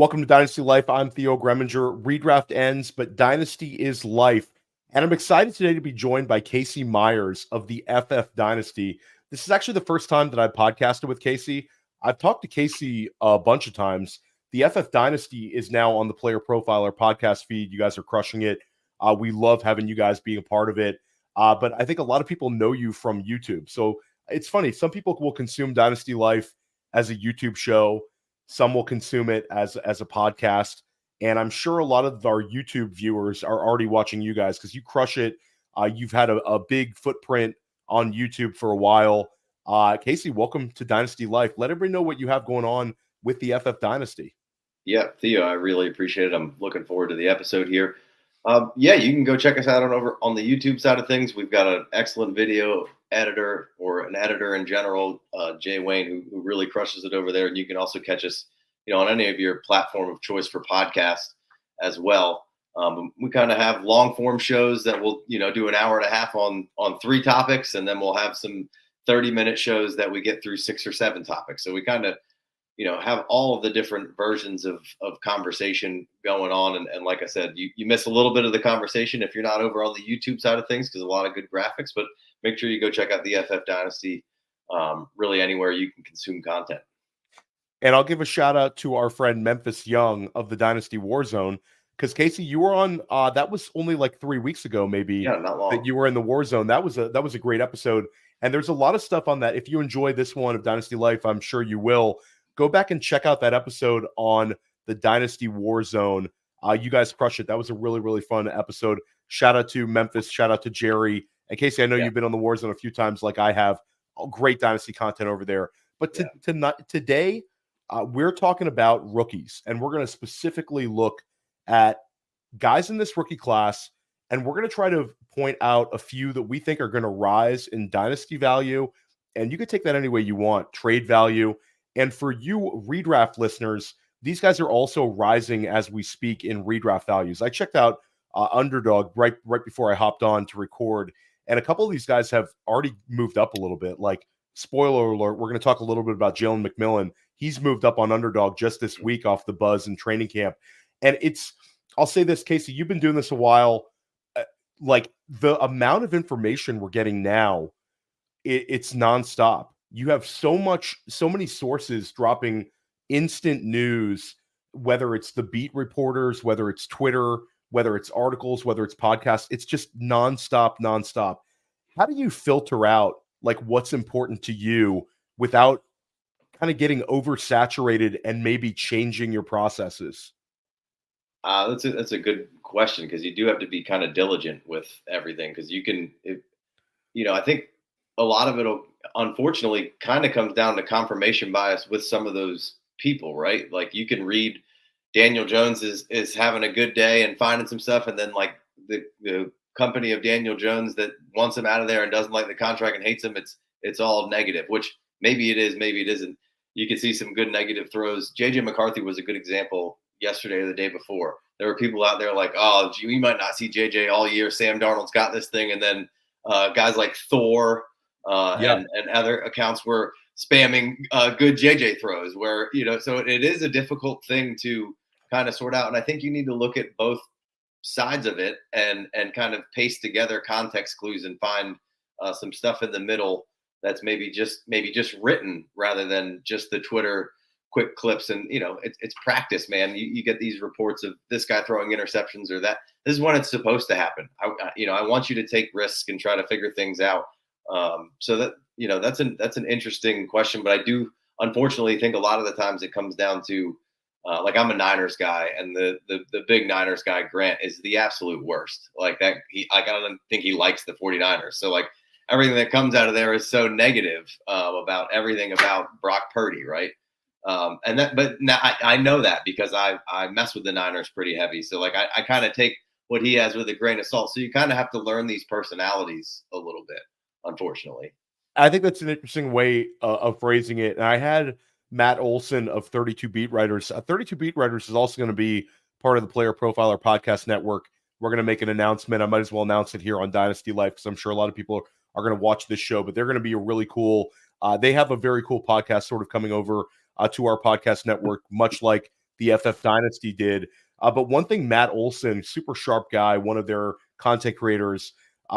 Welcome to Dynasty Life. I'm Theo Gremminger. Redraft ends, but Dynasty is life. And I'm excited today to be joined by Casey Meyers of the FF Dynasty. This is actually the first time that I've podcasted with Casey. I've talked to Casey a bunch of times. The FF Dynasty is now on the Player Profiler podcast feed. You guys are crushing it. We love having you guys being a part of it. But I think a lot of people know you from YouTube. So it's funny. Some people will consume Dynasty Life as a YouTube show. Some will consume it as a podcast. And I'm sure a lot of our YouTube viewers are already watching you guys because you crush it. You've had a big footprint on YouTube for a while. Casey, welcome to Dynasty Life. Let everybody know what you have going on with the FF Dynasty. Yeah, Theo, I really appreciate it. I'm looking forward to the episode here. Yeah, you can go check us out over on the YouTube side of things. We've got an excellent video editor, or an editor in general, Jay Wayne, who really crushes it over there. And you can also catch us, on any of your platform of choice for podcasts as well. We kind of have long form shows that we'll, do an hour and a half on 3 topics, and then we'll have some 30-minute shows that we get through 6 or 7 topics. So we kind of, have all of the different versions of conversation going on. And like I said, you miss a little bit of the conversation if you're not over on the YouTube side of things, because a lot of good graphics, but make sure you go check out the FF Dynasty, really anywhere you can consume content. And I'll give a shout out to our friend Memphis Young of the Dynasty Warzone, because Casey, you were on, that was only like 3 weeks ago, maybe. Yeah, not long. That you were in the Warzone. That was a great episode. And there's a lot of stuff on that. If you enjoy this one of Dynasty Life, I'm sure you will. Go back and check out that episode on the Dynasty Warzone. You guys crush it. That was a really, really fun episode. Shout out to Memphis. Shout out to Jerry. And Casey, I know you've been on the Warzone a few times like I have. Great Dynasty content over there. But today, we're talking about rookies. And we're going to specifically look at guys in this rookie class. And we're going to try to point out a few that we think are going to rise in Dynasty value. And you can take that any way you want. Trade value. And for you redraft listeners, these guys are also rising as we speak in redraft values. I checked out Underdog right before I hopped on to record, and a couple of these guys have already moved up a little bit. Like, spoiler alert, we're going to talk a little bit about Jalen McMillan. He's moved up on Underdog just this week off the buzz in training camp. And I'll say this, Casey, you've been doing this a while. Like, the amount of information we're getting now, it's nonstop. You have so many sources dropping instant news, whether it's the beat reporters, whether it's Twitter, whether it's articles, whether it's podcasts. It's just nonstop. How do you filter out like what's important to you without kind of getting oversaturated and maybe changing your processes? That's a good question, because you do have to be kind of diligent with everything, because I think a lot of it, unfortunately, kind of comes down to confirmation bias with some of those people, right? Like, you can read Daniel Jones is having a good day and finding some stuff, and then like the company of Daniel Jones that wants him out of there and doesn't like the contract and hates him, it's all negative, which maybe it is, maybe it isn't. You can see some good negative throws. JJ McCarthy was a good example yesterday or the day before. There were people out there like, oh, we might not see JJ all year. Sam Darnold's got this thing. And then guys like Thor, and other accounts were spamming good JJ throws, where, so it is a difficult thing to kind of sort out. And I think you need to look at both sides of it and kind of paste together context clues and find some stuff in the middle that's maybe just written rather than just the Twitter quick clips. And, it's practice, man. You get these reports of this guy throwing interceptions or that. This is when it's supposed to happen. I want you to take risks and try to figure things out. So that, that's an interesting question, but I do unfortunately think a lot of the times it comes down to, like, I'm a Niners guy, and the big Niners guy, Grant, is the absolute worst. Like that, I don't think he likes the 49ers. So like everything that comes out of there is so negative, about everything about Brock Purdy. Right. But now I know that because I mess with the Niners pretty heavy. So like, I kind of take what he has with a grain of salt. So you kind of have to learn these personalities a little bit, unfortunately. I think that's an interesting way of phrasing it. And I had Matt Olson of 32 Beat Writers. 32 Beat Writers is also going to be part of the Player Profiler Podcast Network. We're going to make an announcement. I might as well announce it here on Dynasty Life, because I'm sure a lot of people are going to watch this show, but they're going to be a really cool, they have a very cool podcast sort of coming over to our podcast network, much like the FF Dynasty did. But one thing Matt Olson, super sharp guy, one of their content creators,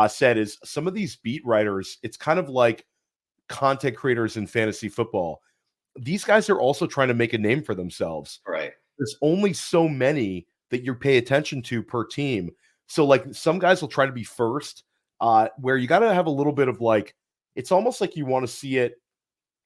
said is some of these beat writers, it's kind of like content creators in fantasy football. These guys are also trying to make a name for themselves. Right. There's only so many that you pay attention to per team. So like some guys will try to be first, where you got to have a little bit of like, it's almost like you want to see it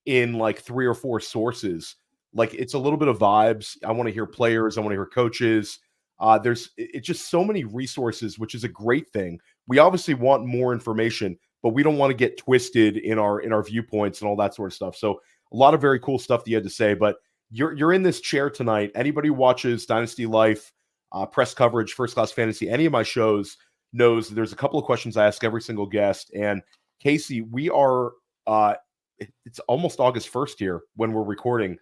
in like 3 or 4 sources. Like it's a little bit of vibes. I want to hear players. I want to hear coaches. It's just so many resources, which is a great thing. We obviously want more information, but we don't want to get twisted in our viewpoints and all that sort of stuff. So a lot of very cool stuff that you had to say, but you're in this chair tonight. Anybody who watches Dynasty Life, press coverage, First Class Fantasy, any of my shows knows there's a couple of questions I ask every single guest. And Casey, we are it's almost August 1st here when we're recording.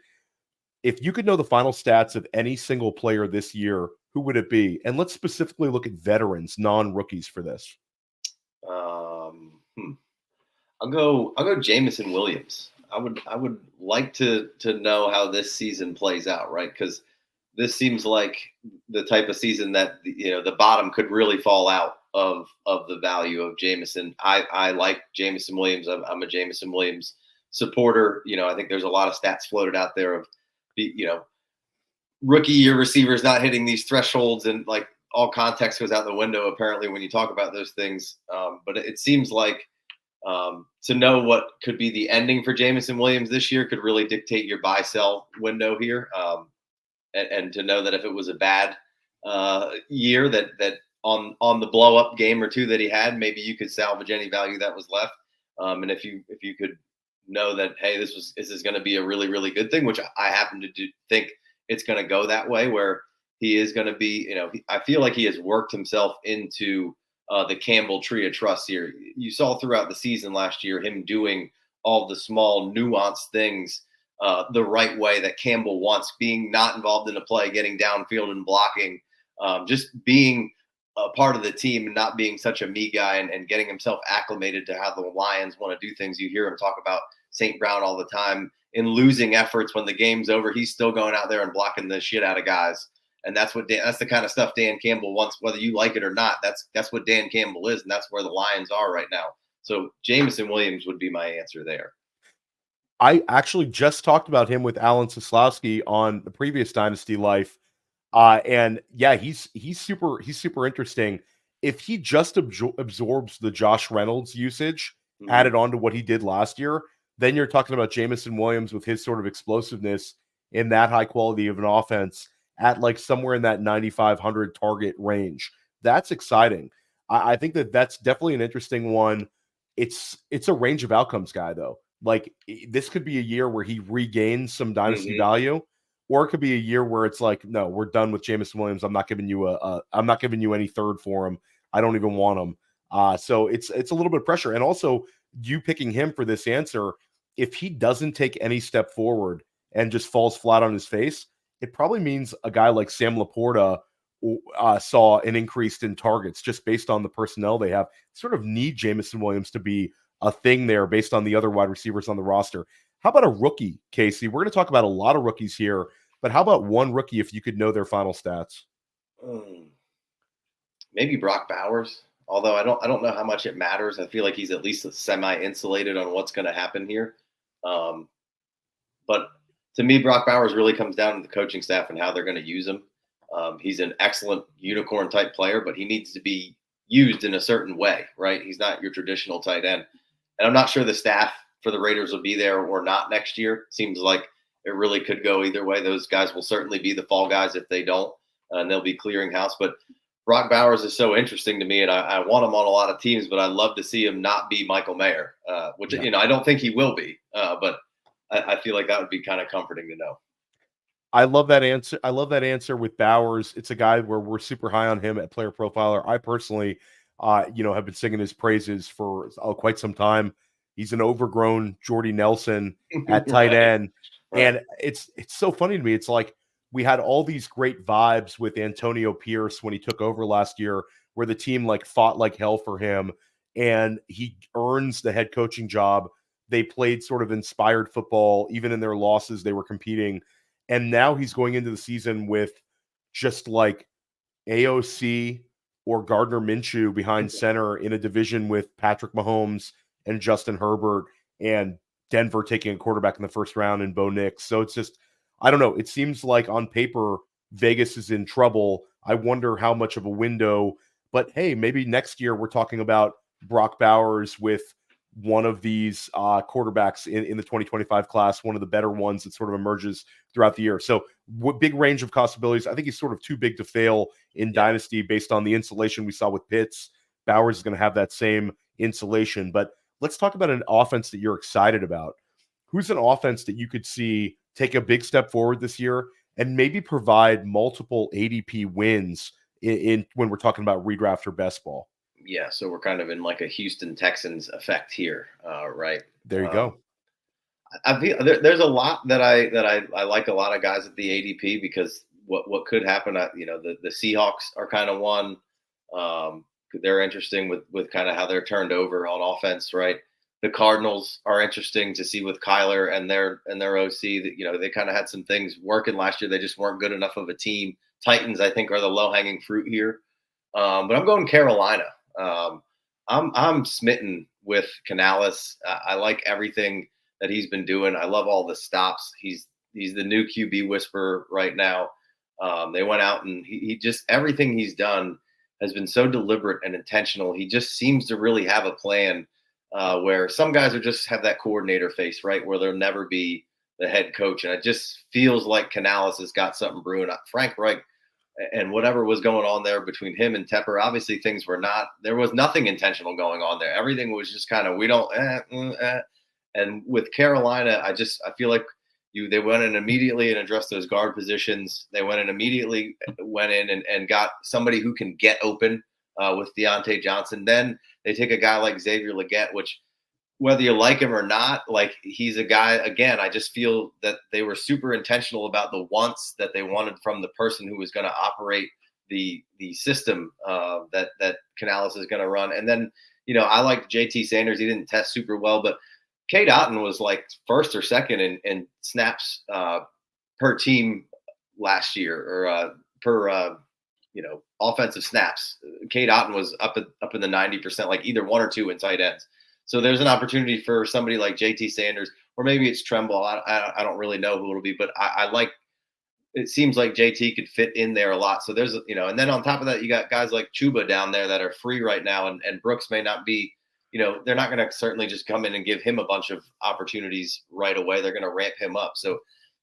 If you could know the final stats of any single player this year, who would it be? And let's specifically look at veterans, non-rookies for this. I'll go Jameson Williams. I would like to know how this season plays out, right? Because this seems like the type of season that the bottom could really fall out of the value of Jameson. I like Jameson Williams. I'm a Jameson Williams supporter. I think there's a lot of stats floated out there of rookie year receivers not hitting these thresholds, and like all context goes out the window apparently when you talk about those things. But it seems like to know what could be the ending for Jameson Williams this year could really dictate your buy sell window here. And to know that if it was a bad year, that on the blow up game or two that he had, maybe you could salvage any value that was left. And if you could know that, hey, this is going to be a really, really good thing, which I happen to think it's going to go that way, where he is going to be, I feel like he has worked himself into the Campbell tree of trust here. You saw throughout the season last year him doing all the small nuanced things the right way that Campbell wants, being not involved in a play, getting downfield and blocking, just being a part of the team and not being such a me guy, and getting himself acclimated to how the Lions want to do things. You hear him talk about St. Brown all the time. In losing efforts, when the game's over, he's still going out there and blocking the shit out of guys. And that's the kind of stuff Dan Campbell wants, whether you like it or not. That's what Dan Campbell is, and that's where the Lions are right now. So Jameson Williams would be my answer there. I actually just talked about him with Alan Soslowski on the previous Dynasty Life. And yeah, he's super interesting. If he just absorbs the Josh Reynolds usage added on to what he did last year, then you're talking about Jameson Williams with his sort of explosiveness in that high quality of an offense at like somewhere in that 9,500 target range. That's exciting. I think that's definitely an interesting one. It's a range of outcomes guy though. Like this could be a year where he regains some dynasty value, or it could be a year where it's like, no, we're done with Jameson Williams. I'm not giving you I'm not giving you any third for him. I don't even want him. So it's a little bit of pressure. And also you picking him for this answer, if he doesn't take any step forward and just falls flat on his face, it probably means a guy like Sam Laporta saw an increase in targets just based on the personnel they have. Sort of need Jameson Williams to be a thing there based on the other wide receivers on the roster. How about a rookie, Casey? We're going to talk about a lot of rookies here, but how about one rookie if you could know their final stats? Maybe Brock Bowers, although I don't know how much it matters. I feel like he's at least semi-insulated on what's going to happen here. But to me, Brock Bowers really comes down to the coaching staff and how they're going to use him. He's an excellent unicorn type player, but he needs to be used in a certain way, right? He's not your traditional tight end. And I'm not sure the staff for the Raiders will be there or not next year. Seems like it really could go either way. Those guys will certainly be the fall guys if they don't, and they'll be clearing house. But Brock Bowers is so interesting to me, and I want him on a lot of teams, but I'd love to see him not be Michael Mayer, which I don't think he will be, but I feel like that would be kind of comforting to know. I love that answer. I love that answer with Bowers. It's a guy where we're super high on him at Player Profiler. I personally, have been singing his praises for quite some time. He's an overgrown Jordy Nelson at tight end. Right. And it's so funny to me. It's like we had all these great vibes with Antonio Pierce when he took over last year, where the team like fought like hell for him and he earns the head coaching job. They played sort of inspired football. Even in their losses, they were competing. And now he's going into the season with just like AOC or Gardner Minshew behind center in a division with Patrick Mahomes and Justin Herbert, and Denver taking a quarterback in the first round in Bo Nix. So it's just, I don't know. It seems like on paper, Vegas is in trouble. I wonder how much of a window, but hey, maybe next year we're talking about Brock Bowers with one of these quarterbacks in the 2025 class, one of the better ones that sort of emerges throughout the year. So big range of possibilities. I think he's sort of too big to fail in Dynasty based on the insulation we saw with Pitts. Bowers is going to have that same insulation. But let's talk about an offense that you're excited about. Who's an offense that you could see take a big step forward this year and maybe provide multiple ADP wins in when we're talking about redraft or best ball? Yeah, so we're kind of in like a Houston Texans effect here, right? There you go. I feel there's a lot that I like a lot of guys at the ADP because what could happen, the Seahawks are kind of one. They're interesting with kind of how they're turned over on offense, right? The Cardinals are interesting to see with Kyler and their OC that, they kind of had some things working last year. They just weren't good enough of a team. Titans, I think, are the low hanging fruit here. But I'm going Carolina. I'm smitten with Canales. I like everything that he's been doing. I love all the stops. He's the new QB whisperer right now. They went out and he just, everything he's done has been so deliberate and intentional. He just seems to really have a plan where some guys are just have that coordinator face, right? Where they'll never be the head coach. And it just feels like Canales has got something brewing. Frank Reich and whatever was going on there between him and Tepper, obviously there was nothing intentional going on there. Everything was just kind of, And with Carolina, I feel like they went in immediately and addressed those guard positions. They went in and got somebody who can get open with Deontay Johnson. Then they take a guy like Xavier Legette, which whether you like him or not, like he's a guy, again, I just feel that they were super intentional about the wants that they wanted from the person who was going to operate the system that Canales is going to run. And then, I like JT Sanders. He didn't test super well, but Cade Otton was like first or second in snaps per team last year or per offensive snaps. Cade Otton was up in the 90%, like either one or two in tight ends. So there's an opportunity for somebody like JT Sanders, or maybe it's Tremble. I don't really know who it'll be, but I like. It seems like JT could fit in there a lot. So there's and then on top of that, you got guys like Chuba down there that are free right now, and Brooks may not be. They're not going to certainly just come in and give him a bunch of opportunities right away. They're going to ramp him up. So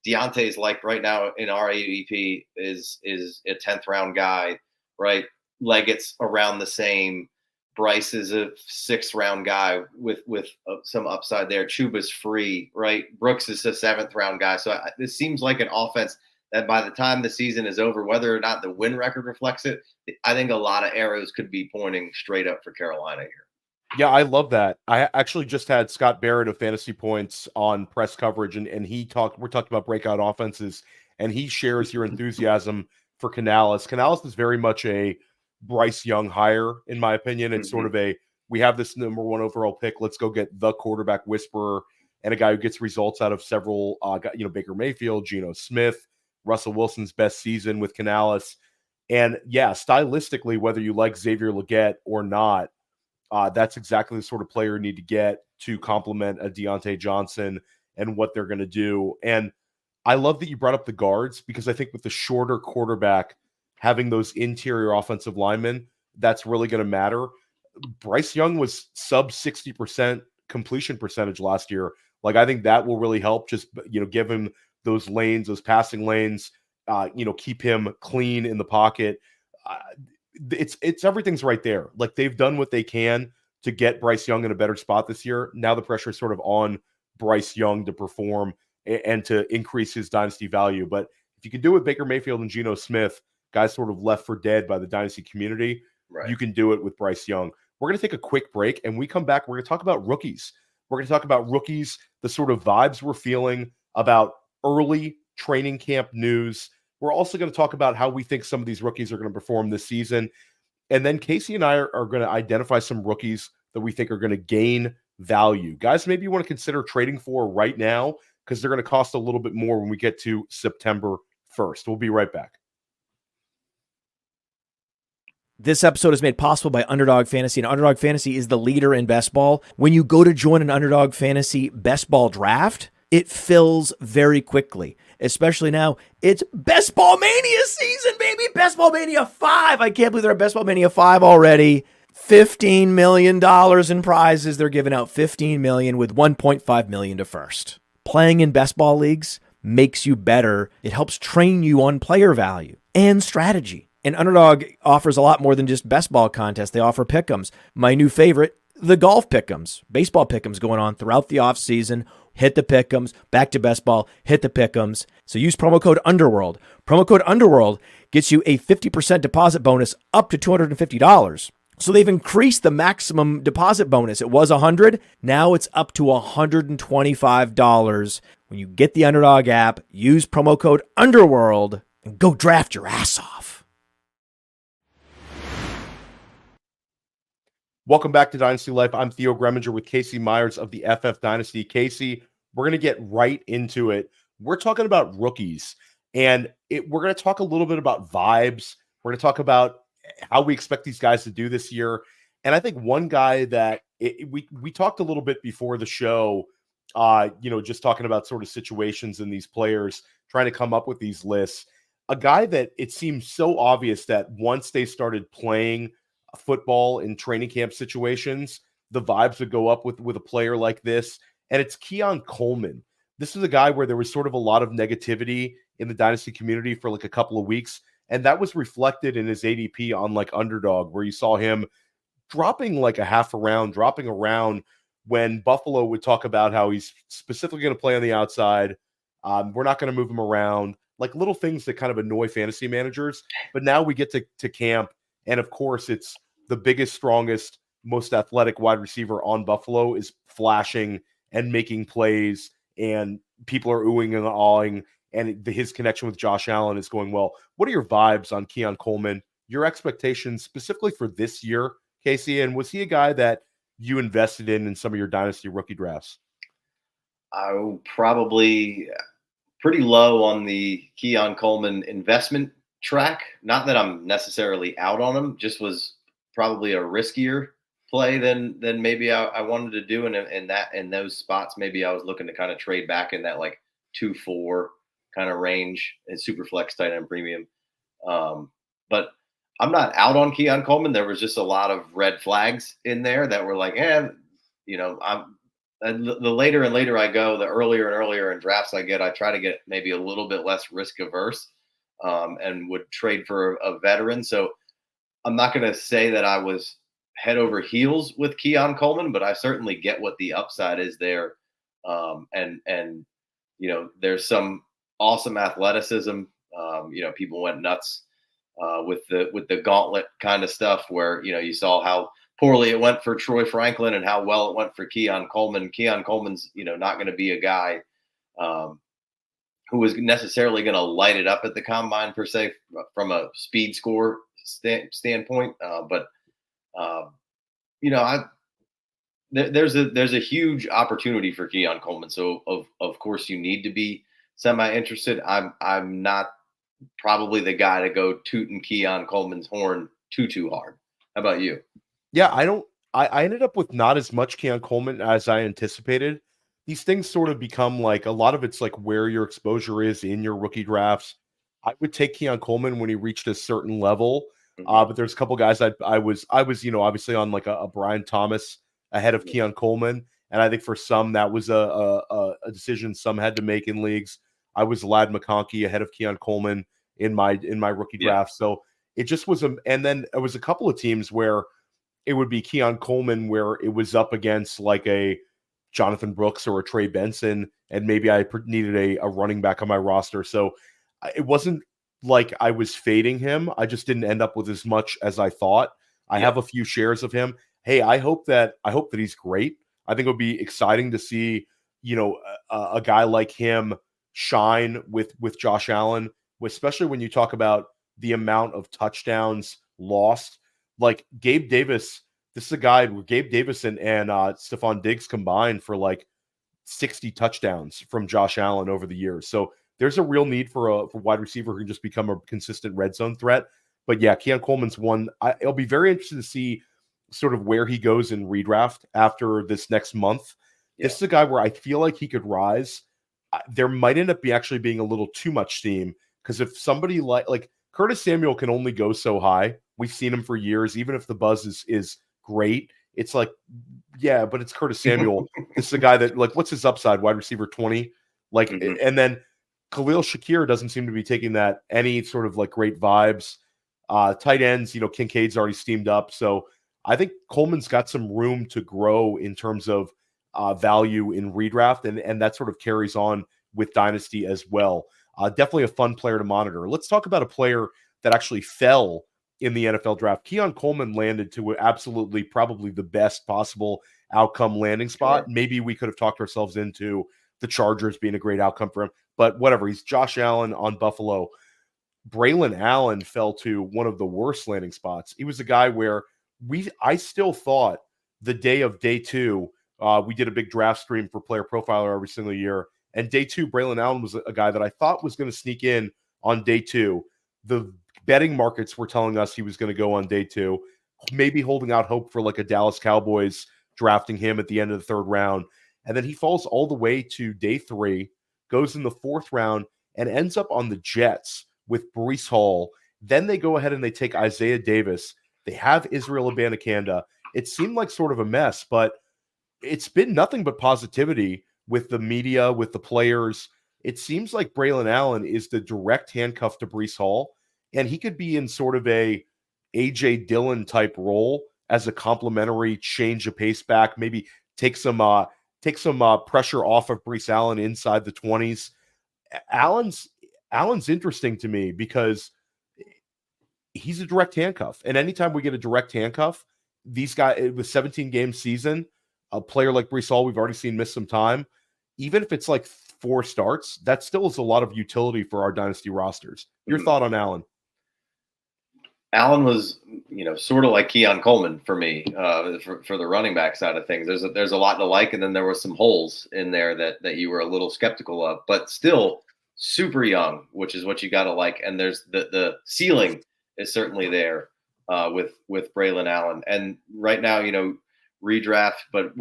Deontay's like right now in our ADP is a 10th round guy, right? Leggett's around the same. Bryce is a 6th round guy with some upside there. Chuba's free, right? Brooks is a 7th round guy. So this seems like an offense that by the time the season is over, whether or not the win record reflects it, I think a lot of arrows could be pointing straight up for Carolina here. Yeah, I love that. I actually just had Scott Barrett of Fantasy Points on press coverage, and we're talking about breakout offenses, and he shares your enthusiasm for Canales. Canales is very much a Bryce Young hire, in my opinion. It's sort of we have this number 1 overall pick. Let's go get the quarterback whisperer and a guy who gets results out of several, Baker Mayfield, Geno Smith, Russell Wilson's best season with Canales. And yeah, stylistically, whether you like Xavier Legette or not, that's exactly the sort of player you need to get to complement a Deontay Johnson and what they're going to do. And I love that you brought up the guards, because I think with the shorter quarterback, having those interior offensive linemen, that's really going to matter. Bryce Young was sub 60% completion percentage last year. Like, I think that will really help, just, give him those lanes, those passing lanes, keep him clean in the pocket. It's everything's right there. Like, they've done what they can to get Bryce Young in a better spot this year. Now the pressure is sort of on Bryce Young to perform and to increase his dynasty value. But if you can do it with Baker Mayfield and Geno Smith, guys sort of left for dead by the dynasty community, right, you can do it with Bryce Young. We're going to take a quick break, and we come back, we're going to talk about rookies. We're going to talk about rookies, the sort of vibes we're feeling about early training camp news. We're also going to talk about how we think some of these rookies are going to perform this season. And then Casey and I are going to identify some rookies that we think are going to gain value. Guys, maybe you want to consider trading for right now. because they're going to cost a little bit more when we get to September 1st. We'll be right back. This episode is made possible by Underdog Fantasy, and Underdog Fantasy is the leader in best ball. When you go to join an Underdog Fantasy best ball draft, it fills very quickly, especially now. It's Best Ball Mania season, baby. Best Ball Mania 5. I can't believe they're at Best Ball Mania 5 already. $15 million in prizes. They're giving out $15 million with $1.5 million to first. Playing in best ball leagues makes you better. It helps train you on player value and strategy. And Underdog offers a lot more than just best ball contests. They offer pick'ems. My new favorite, the golf pick'ems, baseball pick'ems going on throughout the off season. Hit the pick'ems, back to best ball, hit the pick'ems. So use promo code Underworld. Promo code Underworld gets you a 50% deposit bonus up to $250. So they've increased the maximum deposit bonus. It was $100. Now it's up to $125. When you get the Underdog app, use promo code Underworld and go draft your ass off. Welcome back to Dynasty Life. I'm Theo Gremminger with Casey Meyers of the FF Dynasty. Casey, we're going to get right into it. We're talking about rookies, and we're going to talk a little bit about vibes. We're going to talk about how we expect these guys to do this year. And I think one guy that we talked a little bit before the show, just talking about sort of situations and these players trying to come up with these lists. A guy that it seems so obvious that once they started playing football in training camp situations, the vibes would go up with a player like this. And it's Keon Coleman. This is a guy where there was sort of a lot of negativity in the Dynasty community for like a couple of weeks. And that was reflected in his ADP on like Underdog, where you saw him dropping like a half a round, dropping around when Buffalo would talk about how he's specifically going to play on the outside. We're not going to move him around, like little things that kind of annoy fantasy managers. But now we get to camp. And of course, it's the biggest, strongest, most athletic wide receiver on Buffalo is flashing and making plays, and people are oohing and awing, and his connection with Josh Allen is going well. What are your vibes on Keon Coleman? Your expectations specifically for this year, Casey? And was he a guy that you invested in some of your Dynasty rookie drafts? I probably pretty low on the Keon Coleman investment track. Not that I'm necessarily out on him, just was probably a riskier play than maybe I wanted to do. And in those spots, maybe I was looking to kind of trade back in that like 2-4 kind of range in super flex tight end premium. But I'm not out on Keon Coleman. There was just a lot of red flags in there that were like, the later and later I go, the earlier and earlier in drafts I get, I try to get maybe a little bit less risk averse. And would trade for a veteran. So I'm not going to say that I was head over heels with Keon Coleman, but I certainly get what the upside is there. And there's some awesome athleticism. People went nuts with the gauntlet kind of stuff where, you saw how poorly it went for Troy Franklin and how well it went for Keon Coleman. Keon Coleman's, not going to be a guy who was necessarily going to light it up at the combine per se from a speed score standpoint. There's a huge opportunity for Keon Coleman. So of course you need to be semi-interested. I'm not probably the guy to go tooting Keon Coleman's horn too hard. How about you? Yeah, I ended up with not as much Keon Coleman as I anticipated. These things sort of become like a lot of it's like where your exposure is in your rookie drafts. I would take Keon Coleman when he reached a certain level. But there's a couple guys I was, obviously on like a Brian Thomas ahead of Keon Coleman. And I think for some, that was a decision some had to make in leagues. I was Ladd McConkey ahead of Keon Coleman in my rookie draft. So it just was and then it was a couple of teams where it would be Keon Coleman where it was up against like a Jonathan Brooks or a Trey Benson, and maybe I needed a running back on my roster. So it wasn't like I was fading him. I just didn't end up with as much as I thought. I have a few shares of him. Hey, I hope that he's great. I think it'll be exciting to see, a guy like him shine with Josh Allen, especially when you talk about the amount of touchdowns lost. Like Gabe Davis, this is a guy where Gabe Davis and Stephon Diggs combined for like 60 touchdowns from Josh Allen over the years. So there's a real need for a wide receiver who can just become a consistent red zone threat. But yeah, Keon Coleman's one. It'll be very interesting to see sort of where he goes in redraft after this next month. Yeah. This is a guy where I feel like he could rise. There might end up actually being a little too much steam, because if somebody like Curtis Samuel can only go so high. We've seen him for years. Even if the buzz is great, it's like, yeah, but it's Curtis Samuel. This is a guy that, like, what's his upside? Wide receiver 20? Like, and then Khalil Shakir doesn't seem to be taking that any sort of like great vibes. Tight ends, Kincaid's already steamed up. So I think Coleman's got some room to grow in terms of value in redraft, and that sort of carries on with Dynasty as well. Definitely a fun player to monitor. Let's talk about a player that actually fell in the NFL draft. Keon Coleman landed to absolutely probably the best possible outcome landing spot. Sure. Maybe we could have talked ourselves into the Chargers being a great outcome for him, but whatever. He's Josh Allen on Buffalo. Braylon Allen fell to one of the worst landing spots. He was a guy where I still thought the day of day 2, we did a big draft stream for Player Profiler every single year. And day 2, Braylon Allen was a guy that I thought was going to sneak in on day 2. The betting markets were telling us he was going to go on day 2, maybe holding out hope for like a Dallas Cowboys drafting him at the end of the 3rd round. And then he falls all the way to day 3, goes in the 4th round, and ends up on the Jets with Breece Hall. Then they go ahead and they take Isaiah Davis. They have Israel Abanikanda. It seemed like sort of a mess, but it's been nothing but positivity with the media, with the players. It seems like Braylon Allen is the direct handcuff to Breece Hall, and he could be in sort of a A.J. Dillon type role as a complimentary change of pace back, maybe take some pressure off of Breece Allen inside the 20s. Allen's interesting to me because he's a direct handcuff, and anytime we get a direct handcuff, these guys with 17-game season, a player like Breece Hall, we've already seen miss some time. Even if it's like 4 starts, that still is a lot of utility for our Dynasty rosters. Your thought on Allen? Allen was, sort of like Keon Coleman for me, for the running back side of things. There's a lot to like, and then there were some holes in there that you were a little skeptical of, but still super young, which is what you got to like. And there's the ceiling is certainly there with Braylon Allen. And right now, redraft, but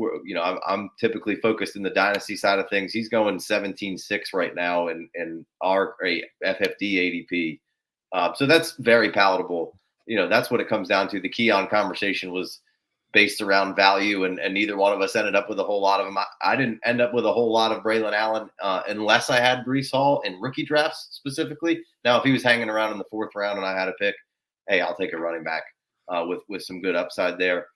I'm typically focused in the Dynasty side of things. He's going 17-6 right now in our FFD ADP. So that's very palatable. That's what it comes down to. The Keon conversation was based around value, and neither one of us ended up with a whole lot of them. I didn't end up with a whole lot of Braylon Allen unless I had Breece Hall in rookie drafts specifically. Now, if he was hanging around in the 4th round and I had a pick, hey, I'll take a running back with some good upside there.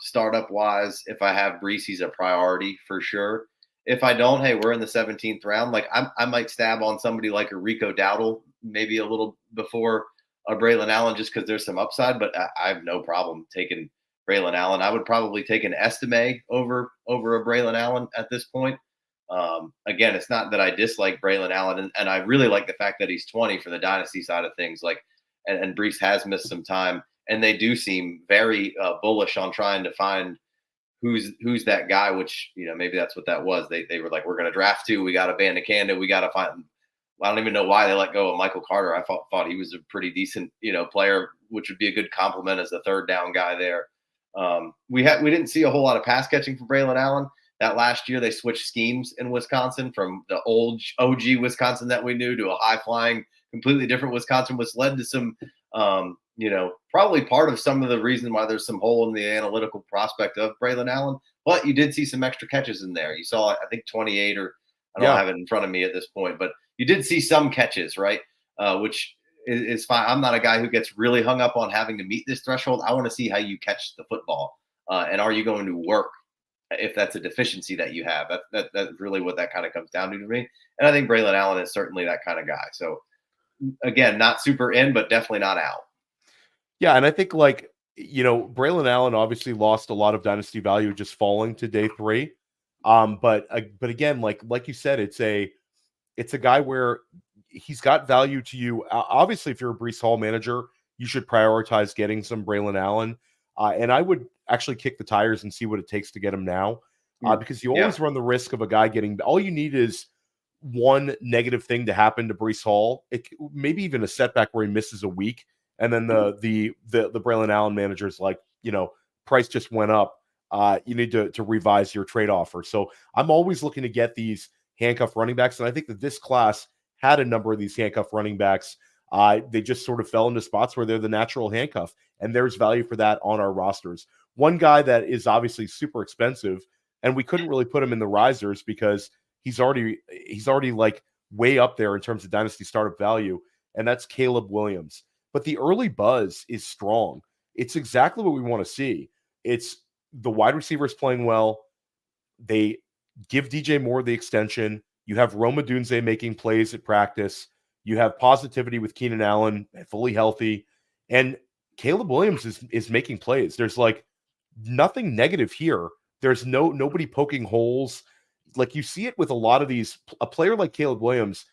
Startup wise, if I have Breece, he's a priority for sure. If I don't, hey, we're in the 17th round. Like I might stab on somebody like a Rico Dowdle, maybe a little before a Braylon Allen, just because there's some upside. But I have no problem taking Braylon Allen. I would probably take an Estime over a Braylon Allen at this point. Again, it's not that I dislike Braylon Allen, and I really like the fact that he's 20 for the Dynasty side of things. Like, and Breece has missed some time. And they do seem very bullish on trying to find who's that guy, which, maybe that's what that was. They were like, we're going to draft 2. We got a Abanikanda. We got to find – I don't even know why they let go of Michael Carter. I thought he was a pretty decent, player, which would be a good compliment as the 3rd down guy there. We didn't see a whole lot of pass catching from Braylon Allen. That last year they switched schemes in Wisconsin from the old OG Wisconsin that we knew to a high-flying, completely different Wisconsin, which led to some probably part of some of the reason why there's some hole in the analytical prospect of Braylon Allen. But you did see some extra catches in there. You saw, I think, 28, or I don't have it in front of me at this point, but you did see some catches, right? Which is fine. I'm not a guy who gets really hung up on having to meet this threshold. I want to see how you catch the football, and are you going to work if that's a deficiency that you have. That's really what that kind of comes down to me. And I think Braylon Allen is certainly that kind of guy. So again, not super in, but definitely not out. Yeah, and I think Braylon Allen obviously lost a lot of dynasty value just falling to day 3. But again, like you said, it's a guy where he's got value to you. Obviously, if you're a Breece Hall manager, you should prioritize getting some Braylon Allen. And I would actually kick the tires and see what it takes to get him now. because you always run the risk of a guy getting. All you need is one negative thing to happen to Breece Hall, maybe even a setback where he misses a week, and then the Braylon Allen manager's like, price just went up. You need to revise your trade offer. So I'm always looking to get these handcuff running backs, and I think that this class had a number of these handcuff running backs. They just sort of fell into spots where they're the natural handcuff, and there's value for that on our rosters. One guy that is obviously super expensive, and we couldn't really put him in the risers because he's already like way up there in terms of dynasty startup value, and that's Caleb Williams. But the early buzz is strong. It's exactly what we want to see. It's the wide receivers playing well. They give DJ Moore the extension. You have Rome Odunze making plays at practice. You have positivity with Keenan Allen fully healthy, and Caleb Williams is making plays. There's like nothing negative here. There's nobody poking holes. Like you see it with a lot of these. A player like Caleb Williams,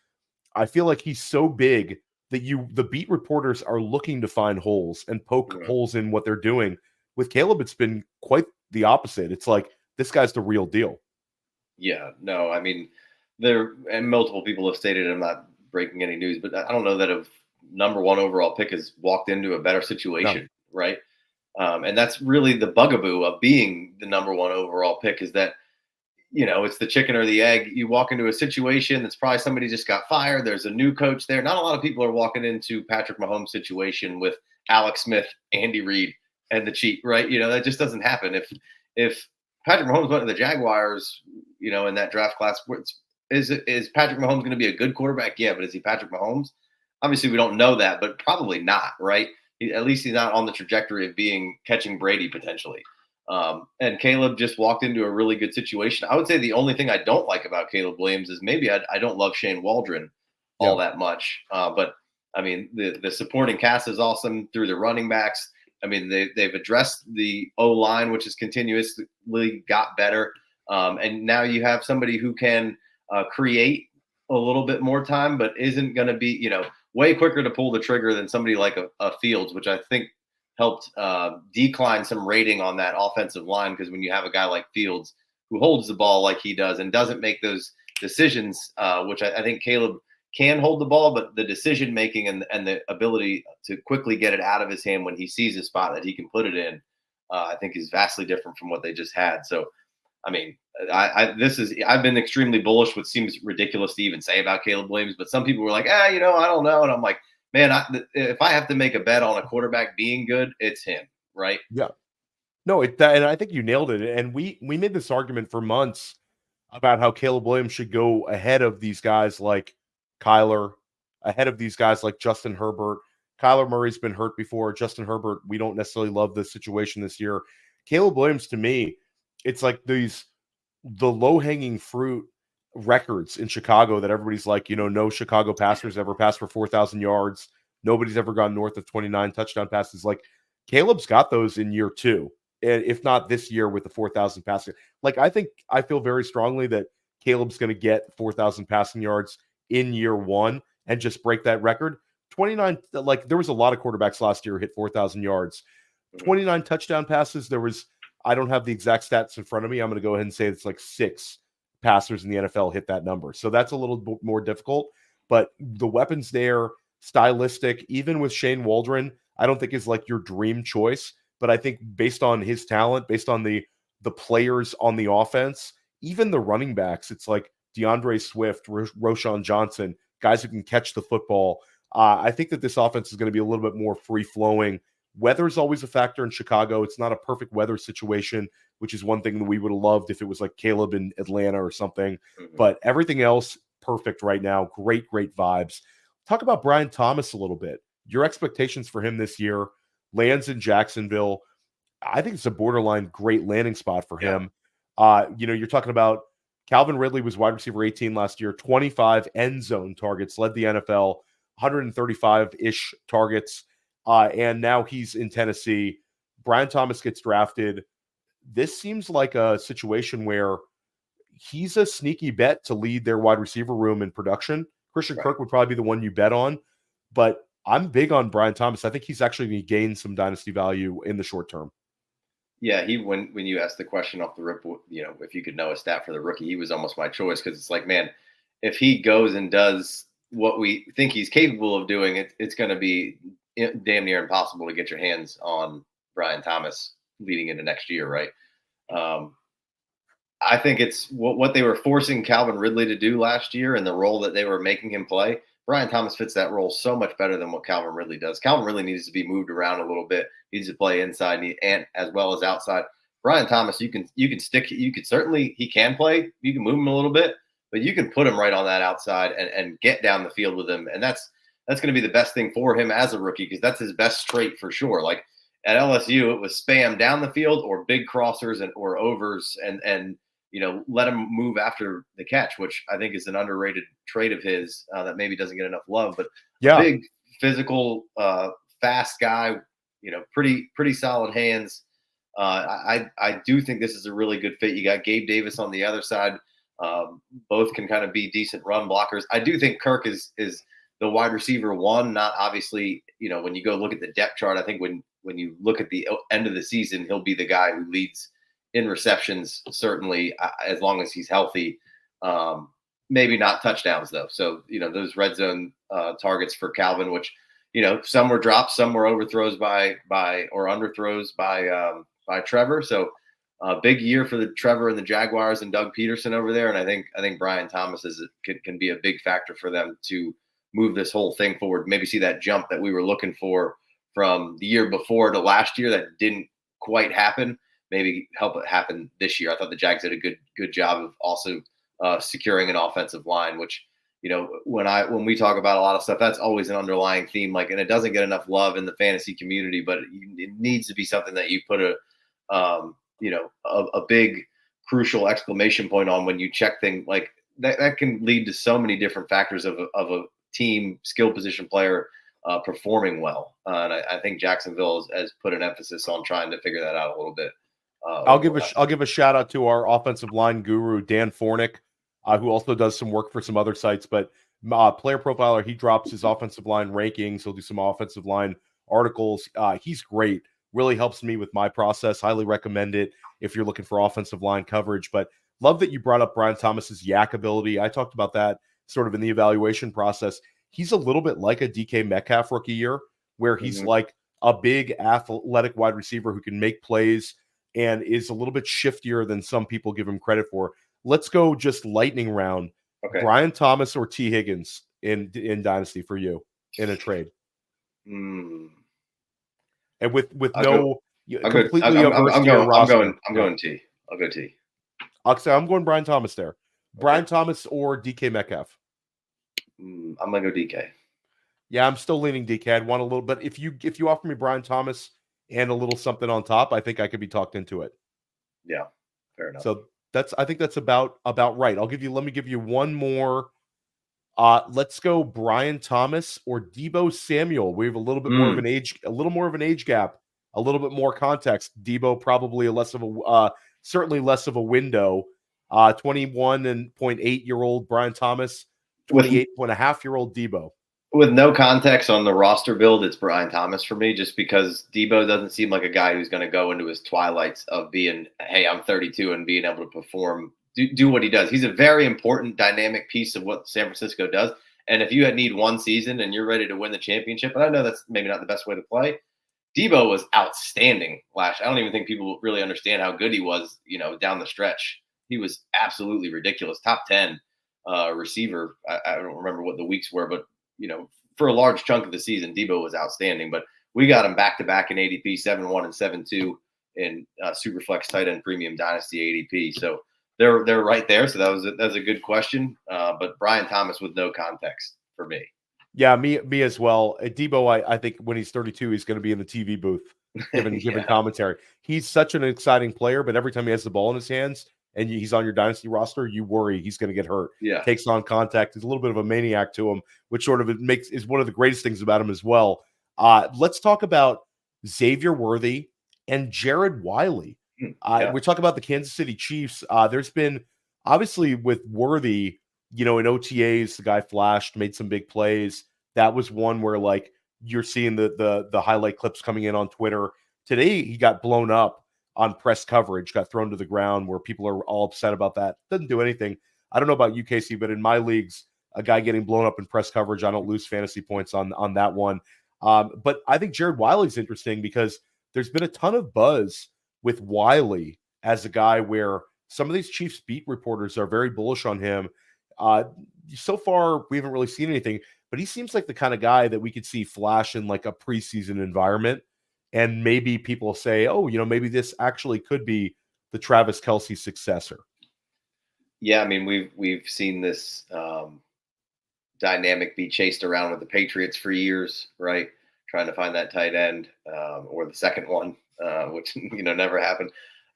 I feel like he's so big that the beat reporters are looking to find holes and poke holes in what they're doing. With Caleb, it's been quite the opposite. It's like this guy's the real deal. Yeah, no, I mean, and multiple people have stated, I'm not breaking any news, but I don't know that a number 1 overall pick has walked into a better situation, right? And that's really the bugaboo of being the number 1 overall pick is that, it's the chicken or the egg. You walk into a situation that's probably somebody just got fired. There's a new coach there. Not a lot of people are walking into Patrick Mahomes' situation with Alex Smith, Andy Reid, and the cheat, right? That just doesn't happen. If Patrick Mahomes went to the Jaguars, in that draft class, is Patrick Mahomes going to be a good quarterback? Yeah, but is he Patrick Mahomes? Obviously, we don't know that, but probably not, right? At least he's not on the trajectory of catching Brady potentially. And Caleb just walked into a really good situation. I would say the only thing I don't like about Caleb Williams is maybe I don't love Shane Waldron all that much. But I mean, the supporting cast is awesome through the running backs. I mean, they've addressed the O-line, which has continuously got better. And now you have somebody who can create a little bit more time, but isn't going to be, way quicker to pull the trigger than somebody like a Fields, which I think helped decline some rating on that offensive line. Because when you have a guy like Fields who holds the ball like he does and doesn't make those decisions, which I think Caleb can hold the ball, but the decision making and the ability to quickly get it out of his hand when he sees a spot that he can put it in, I think is vastly different from what they just had. So, I mean, I've been extremely bullish, which seems ridiculous to even say about Caleb Williams, but some people were like, I don't know. And I'm like, man, if I have to make a bet on a quarterback being good, it's him, right? Yeah. No, and I think you nailed it. And we made this argument for months about how Caleb Williams should go ahead of these guys like Kyler, ahead of these guys like Justin Herbert. Kyler Murray's been hurt before. Justin Herbert, we don't necessarily love the situation this year. Caleb Williams, to me, it's like the low-hanging fruit records in Chicago that everybody's like, no Chicago passers ever passed for 4,000 yards. Nobody's ever gone north of 29 touchdown passes. Like Caleb's got those in year 2, if not this year with the 4,000 passing. Like I feel very strongly that Caleb's going to get 4,000 passing yards in year 1 and just break that record. 29, like there was a lot of quarterbacks last year who hit 4,000 yards. 29 touchdown passes. There was, I don't have the exact stats in front of me. I'm going to go ahead and say it's like 6 passers in the NFL hit that number. So that's a little bit more difficult, but the weapons there, stylistic, even with Shane Waldron, I don't think is like your dream choice, but I think based on his talent, based on the players on the offense, even the running backs, it's like DeAndre Swift, Roschon Johnson, guys who can catch the football. I think that this offense is going to be a little bit more free-flowing. Weather is always a factor in Chicago. It's not a perfect weather situation, which is one thing that we would have loved if it was like Caleb in Atlanta or something. Mm-hmm. But everything else, perfect right now. Great vibes. Talk about Brian Thomas a little bit. Your expectations for him this year. Lands in Jacksonville. I think it's a borderline great landing spot for him. You're talking about Calvin Ridley was wide receiver 18 last year, 25 end zone targets, led the NFL, 135-ish targets. And now he's in Tennessee. Brian Thomas gets drafted. This seems like a situation where he's a sneaky bet to lead their wide receiver room in production. Christian Kirk would probably be the one you bet on, but I'm big on Brian Thomas. I think he's actually going to gain some dynasty value in the short term. Yeah, when you asked the question off the rip, if you could know a stat for the rookie, he was almost my choice because it's like, man, if he goes and does what we think he's capable of doing, it's going to be damn near impossible to get your hands on Brian Thomas leading into next year, right? I think it's what they were forcing Calvin Ridley to do last year and the role that they were making him play. Brian Thomas fits that role so much better than what Calvin Ridley does. Calvin Ridley needs to be moved around a little bit. Needs to play inside and as well as outside. Brian Thomas, he can play. You can move him a little bit, but you can put him right on that outside and get down the field with him. And that's going to be the best thing for him as a rookie because that's his best trait for sure. Like at LSU, it was spam down the field or big crossers or overs and let him move after the catch, which I think is an underrated trait of his that maybe doesn't get enough love. But big, physical, fast guy, pretty solid hands. I do think this is a really good fit. You got Gabe Davis on the other side. Both can kind of be decent run blockers. I do think Kirk is the wide receiver one, not obviously, when you go look at the depth chart, I think when you look at the end of the season, he'll be the guy who leads in receptions, certainly, as long as he's healthy. Maybe not touchdowns, though. So, those red zone targets for Calvin, which, some were drops, some were overthrows or underthrows by Trevor. So, big year for the Trevor and the Jaguars and Doug Peterson over there. And I think Brian Thomas can be a big factor for them to move this whole thing forward. Maybe see that jump that we were looking for from the year before to last year that didn't quite happen. Maybe help it happen this year. I thought the Jags did a good job of also securing an offensive line, which, when we talk about a lot of stuff, that's always an underlying theme. Like, and it doesn't get enough love in the fantasy community, but it needs to be something that you put a big crucial exclamation point on when you check things like that. That can lead to so many different factors of a team skill position player performing well. And I think Jacksonville has put an emphasis on trying to figure that out a little bit. I'll give a shout out to our offensive line guru, Dan Fornick, who also does some work for some other sites. But Player Profiler, he drops his offensive line rankings. He'll do some offensive line articles. He's great. Really helps me with my process. Highly recommend it if you're looking for offensive line coverage. But love that you brought up Brian Thomas's yak ability. I talked about that sort of in the evaluation process. He's a little bit like a DK Metcalf rookie year, where he's like a big athletic wide receiver who can make plays and is a little bit shiftier than some people give him credit for. Let's go just lightning round. Okay. Brian Thomas or T. Higgins in Dynasty for you in a trade? And with no completely averse to your roster. I'm going T. I'll go T. I'll say I'm going Brian Thomas there. Okay. Brian Thomas or DK Metcalf? I'm going to go DK. Yeah, I'm still leaning DK. I'd want a little, but if you offer me Brian Thomas and a little something on top, I think I could be talked into it. Yeah, fair enough. So I think that's about right. Let me give you one more. Let's go Brian Thomas or Deebo Samuel. We have a little bit more of an age gap, a little bit more context. Deebo probably certainly less of a window. 21.8-year-old Brian Thomas, 28.5-year-old Deebo. With no context on the roster build, it's Brian Thomas for me, just because Deebo doesn't seem like a guy who's going to go into his twilights of being, hey, I'm 32 and being able to perform, do what he does. He's a very important dynamic piece of what San Francisco does. And if you need one season and you're ready to win the championship, and I know that's maybe not the best way to play, Deebo was outstanding last year. I don't even think people really understand how good he was, down the stretch. He was absolutely ridiculous. Top 10 receiver. I don't remember what the weeks were, but for a large chunk of the season, Deebo was outstanding. But we got him back-to-back in ADP, 7-1 and 7-2 in Superflex tight end premium dynasty ADP. So they're right there. So that was a good question. But Brian Thomas with no context for me. Yeah, me as well. Deebo, I think when he's 32, he's going to be in the TV booth giving commentary. He's such an exciting player, but every time he has the ball in his hands and he's on your dynasty roster, you worry he's going to get hurt. Yeah, takes on contact. He's a little bit of a maniac to him, which sort of is one of the greatest things about him as well. Let's talk about Xavier Worthy and Jared Wiley. We talk about the Kansas City Chiefs. There's been obviously with Worthy, in OTAs, the guy flashed, made some big plays. That was one where like you're seeing the highlight clips coming in on Twitter. Today he got blown up on press coverage, got thrown to the ground where people are all upset about that. Doesn't do anything. I don't know about you, Casey, but in my leagues, a guy getting blown up in press coverage, I don't lose fantasy points on that one. But I think Jared Wiley's interesting because there's been a ton of buzz with Wiley as a guy where some of these Chiefs beat reporters are very bullish on him. So far, we haven't really seen anything, but he seems like the kind of guy that we could see flash in like a preseason environment. And maybe people say, oh, maybe this actually could be the Travis Kelce successor. Yeah, I mean, we've seen this dynamic be chased around with the Patriots for years, right? Trying to find that tight end or the second one, which never happened.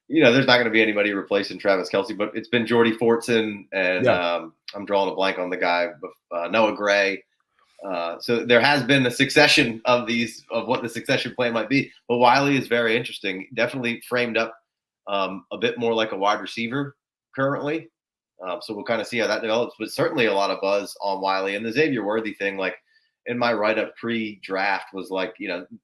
There's not going to be anybody replacing Travis Kelce, but it's been Jordy Fortson, and I'm drawing a blank on the guy, Noah Gray. So there has been a succession of what the succession plan might be. But Wiley is very interesting. Definitely framed up a bit more like a wide receiver currently. So we'll kind of see how that develops. But certainly a lot of buzz on Wiley. And the Xavier Worthy thing, like in my write-up pre-draft was like,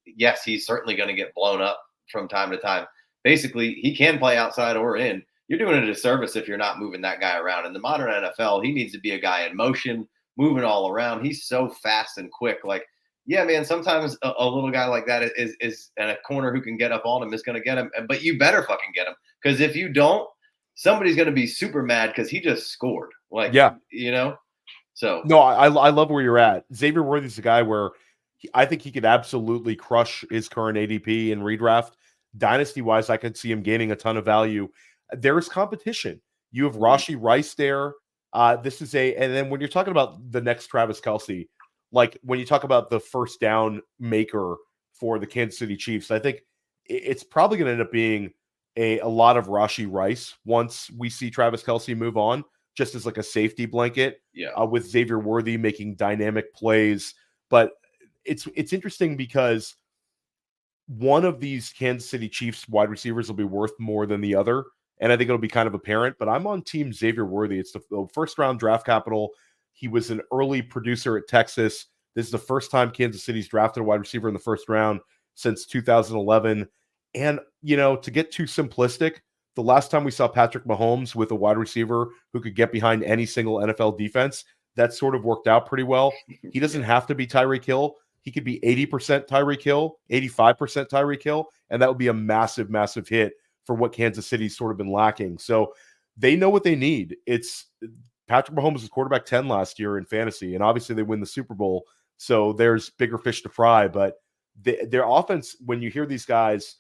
yes, he's certainly going to get blown up from time to time. Basically, he can play outside or in. You're doing a disservice if you're not moving that guy around. In the modern NFL, he needs to be a guy in motion, moving all around. He's so fast and quick. Like, yeah, man, sometimes a little guy like that is and a corner who can get up on him is going to get him. But you better fucking get him, because if you don't, somebody's going to be super mad because he just scored. Like, yeah, So no, I love where you're at. Xavier Worthy's a guy where I think he could absolutely crush his current ADP in redraft. Dynasty wise, I could see him gaining a ton of value. There is competition. You have Rashee Rice there. And then when you're talking about the next Travis Kelce, like when you talk about the first down maker for the Kansas City Chiefs, I think it's probably going to end up being a lot of Rashee Rice once we see Travis Kelce move on, just as like a safety blanket. With Xavier Worthy making dynamic plays. But it's interesting because one of these Kansas City Chiefs wide receivers will be worth more than the other. And I think it'll be kind of apparent, but I'm on team Xavier Worthy. It's the first round draft capital. He was an early producer at Texas. This is the first time Kansas City's drafted a wide receiver in the first round since 2011. And, to get too simplistic, the last time we saw Patrick Mahomes with a wide receiver who could get behind any single NFL defense, that sort of worked out pretty well. He doesn't have to be Tyreek Hill. He could be 80% Tyreek Hill, 85% Tyreek Hill, and that would be a massive, massive hit for what Kansas City's sort of been lacking. So they know what they need. It's Patrick Mahomes was quarterback 10 last year in fantasy, and obviously they win the Super Bowl. So there's bigger fish to fry. But their offense, when you hear these guys,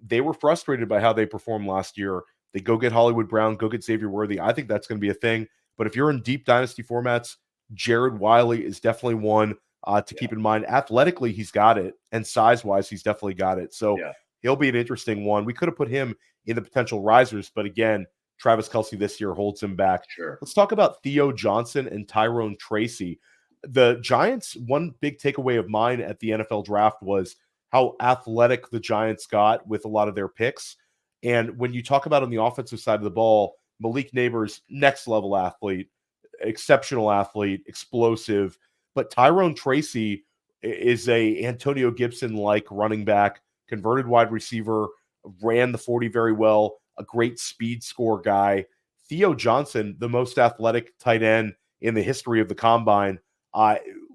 they were frustrated by how they performed last year. They go get Hollywood Brown, go get Xavier Worthy. I think that's going to be a thing. But if you're in deep dynasty formats, Jared Wiley is definitely one to keep in mind. Athletically, he's got it. And size-wise, he's definitely got it. So he'll be an interesting one. We could have put him in the potential risers, but again, Travis Kelce this year holds him back. Sure. Let's talk about Theo Johnson and Tyrone Tracy. The Giants, one big takeaway of mine at the NFL draft was how athletic the Giants got with a lot of their picks. And when you talk about on the offensive side of the ball, Malik Neighbors, next level athlete, exceptional athlete, explosive. But Tyrone Tracy is a Antonio Gibson-like running back, converted wide receiver, ran the 40 very well, a great speed score guy. Theo Johnson, the most athletic tight end in the history of the combine.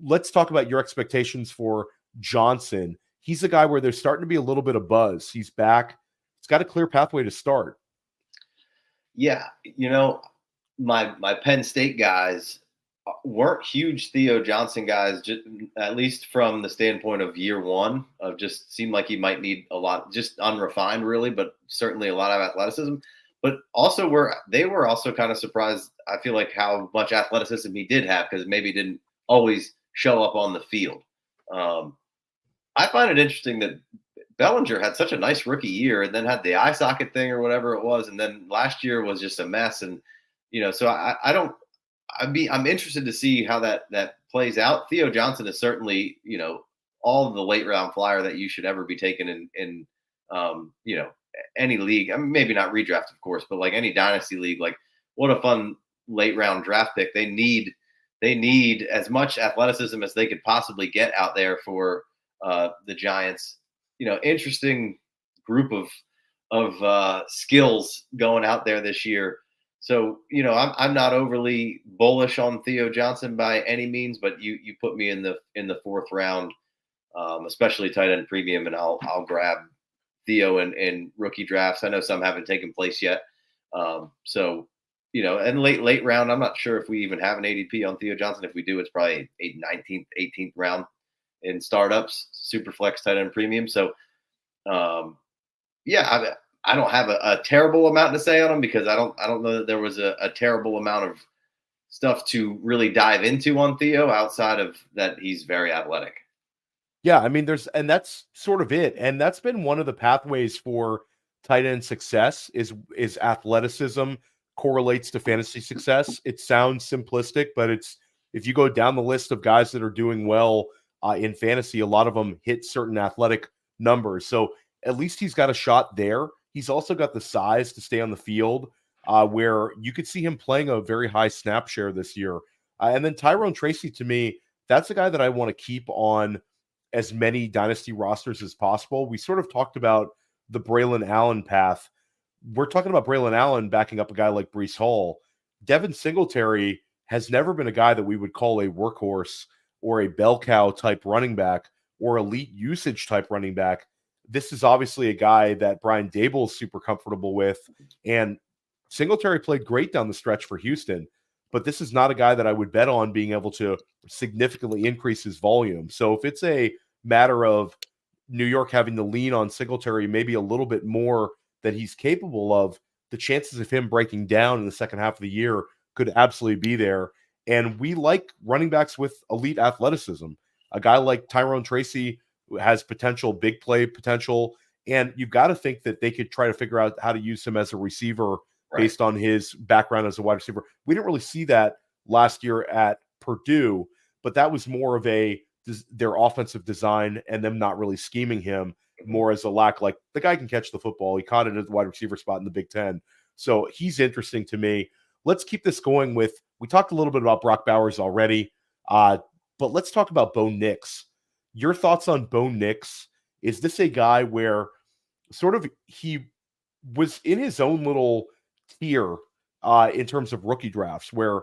Let's talk about your expectations for Johnson. He's a guy where there's starting to be a little bit of buzz. He's back. He's got a clear pathway to start. Yeah, my Penn State guys weren't huge Theo Johnson guys, just, at least from the standpoint of year one, of just seemed like he might need a lot, just unrefined really, but certainly a lot of athleticism. But also they were also kind of surprised, I feel like, how much athleticism he did have, because maybe didn't always show up on the field. I find it interesting that Bellinger had such a nice rookie year and then had the eye socket thing or whatever it was. And then last year was just a mess. And, so I'm interested to see how that plays out. Theo Johnson is certainly, all of the late round flyer that you should ever be taking in any league. I mean, maybe not redraft, of course, but like any dynasty league, like what a fun late round draft pick. They need as much athleticism as they could possibly get out there for the Giants. Interesting group skills going out there this year. So, I'm not overly bullish on Theo Johnson by any means, but you put me in the fourth round, especially tight end premium, and I'll grab Theo in rookie drafts. I know some haven't taken place yet. So, and late round, I'm not sure if we even have an ADP on Theo Johnson. If we do, it's probably 19th, 18th round in startups, super flex tight end premium. So, I don't have a terrible amount to say on him, because I don't know that there was a terrible amount of stuff to really dive into on Theo outside of that he's very athletic. Yeah, I mean, and that's sort of it. And that's been one of the pathways for tight end success is athleticism correlates to fantasy success. It sounds simplistic, but if you go down the list of guys that are doing well in fantasy, a lot of them hit certain athletic numbers. So at least he's got a shot there. He's also got the size to stay on the field, where you could see him playing a very high snap share this year. And then Tyrone Tracy, to me, that's a guy that I want to keep on as many dynasty rosters as possible. We sort of talked about the Braylon Allen path. We're talking about Braylon Allen backing up a guy like Breece Hall. Devin Singletary has never been a guy that we would call a workhorse or a bell cow type running back or elite usage type running back. This is obviously a guy that Brian Dable is super comfortable with. And Singletary played great down the stretch for Houston, but this is not a guy that I would bet on being able to significantly increase his volume. So if it's a matter of New York having to lean on Singletary maybe a little bit more than he's capable of, the chances of him breaking down in the second half of the year could absolutely be there. And we like running backs with elite athleticism. A guy like Tyrone Tracy has potential, big play potential. And you've got to think that they could try to figure out how to use him as a receiver based on his background as a wide receiver. We didn't really see that last year at Purdue, but that was more of their offensive design and them not really scheming him, more as a lack, like the guy can catch the football. He caught it at the wide receiver spot in the Big Ten. So he's interesting to me. Let's keep this going we talked a little bit about Brock Bowers already, but let's talk about Bo Nix. Your thoughts on Bo Nix? Is this a guy where sort of he was in his own little tier in terms of rookie drafts, where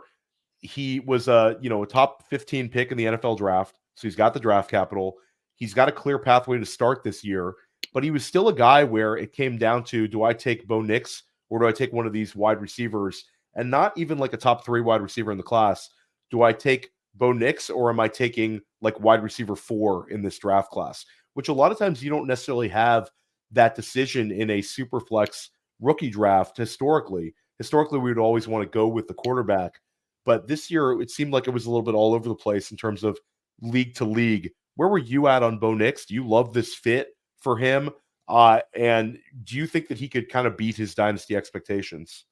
he was a top 15 pick in the NFL draft, so he's got the draft capital. He's got a clear pathway to start this year, but he was still a guy where it came down to, do I take Bo Nix or do I take one of these wide receivers, and not even like a top 3 wide receiver in the class? Do I take Bo Nix or am I taking like wide receiver 4 in this draft class? Which a lot of times you don't necessarily have that decision in a super flex rookie draft historically. Historically, we would always want to go with the quarterback. But this year, it seemed like it was a little bit all over the place in terms of league to league. Where were you at on Bo Nix? Do you love this fit for him? And do you think that he could kind of beat his dynasty expectations?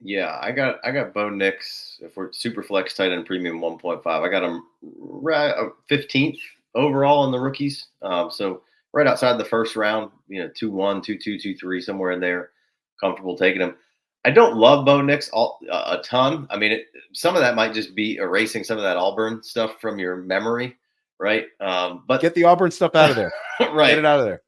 Yeah, I got Bo Nix for super flex tight end premium 1.5. I got him 15th overall in the rookies. So right outside the first round, 2-1, 2-2, 2-3, somewhere in there. Comfortable taking him. I don't love Bo Nix a ton. I mean, some of that might just be erasing some of that Auburn stuff from your memory, right? But get the Auburn stuff out of there. Right. Get it out of there.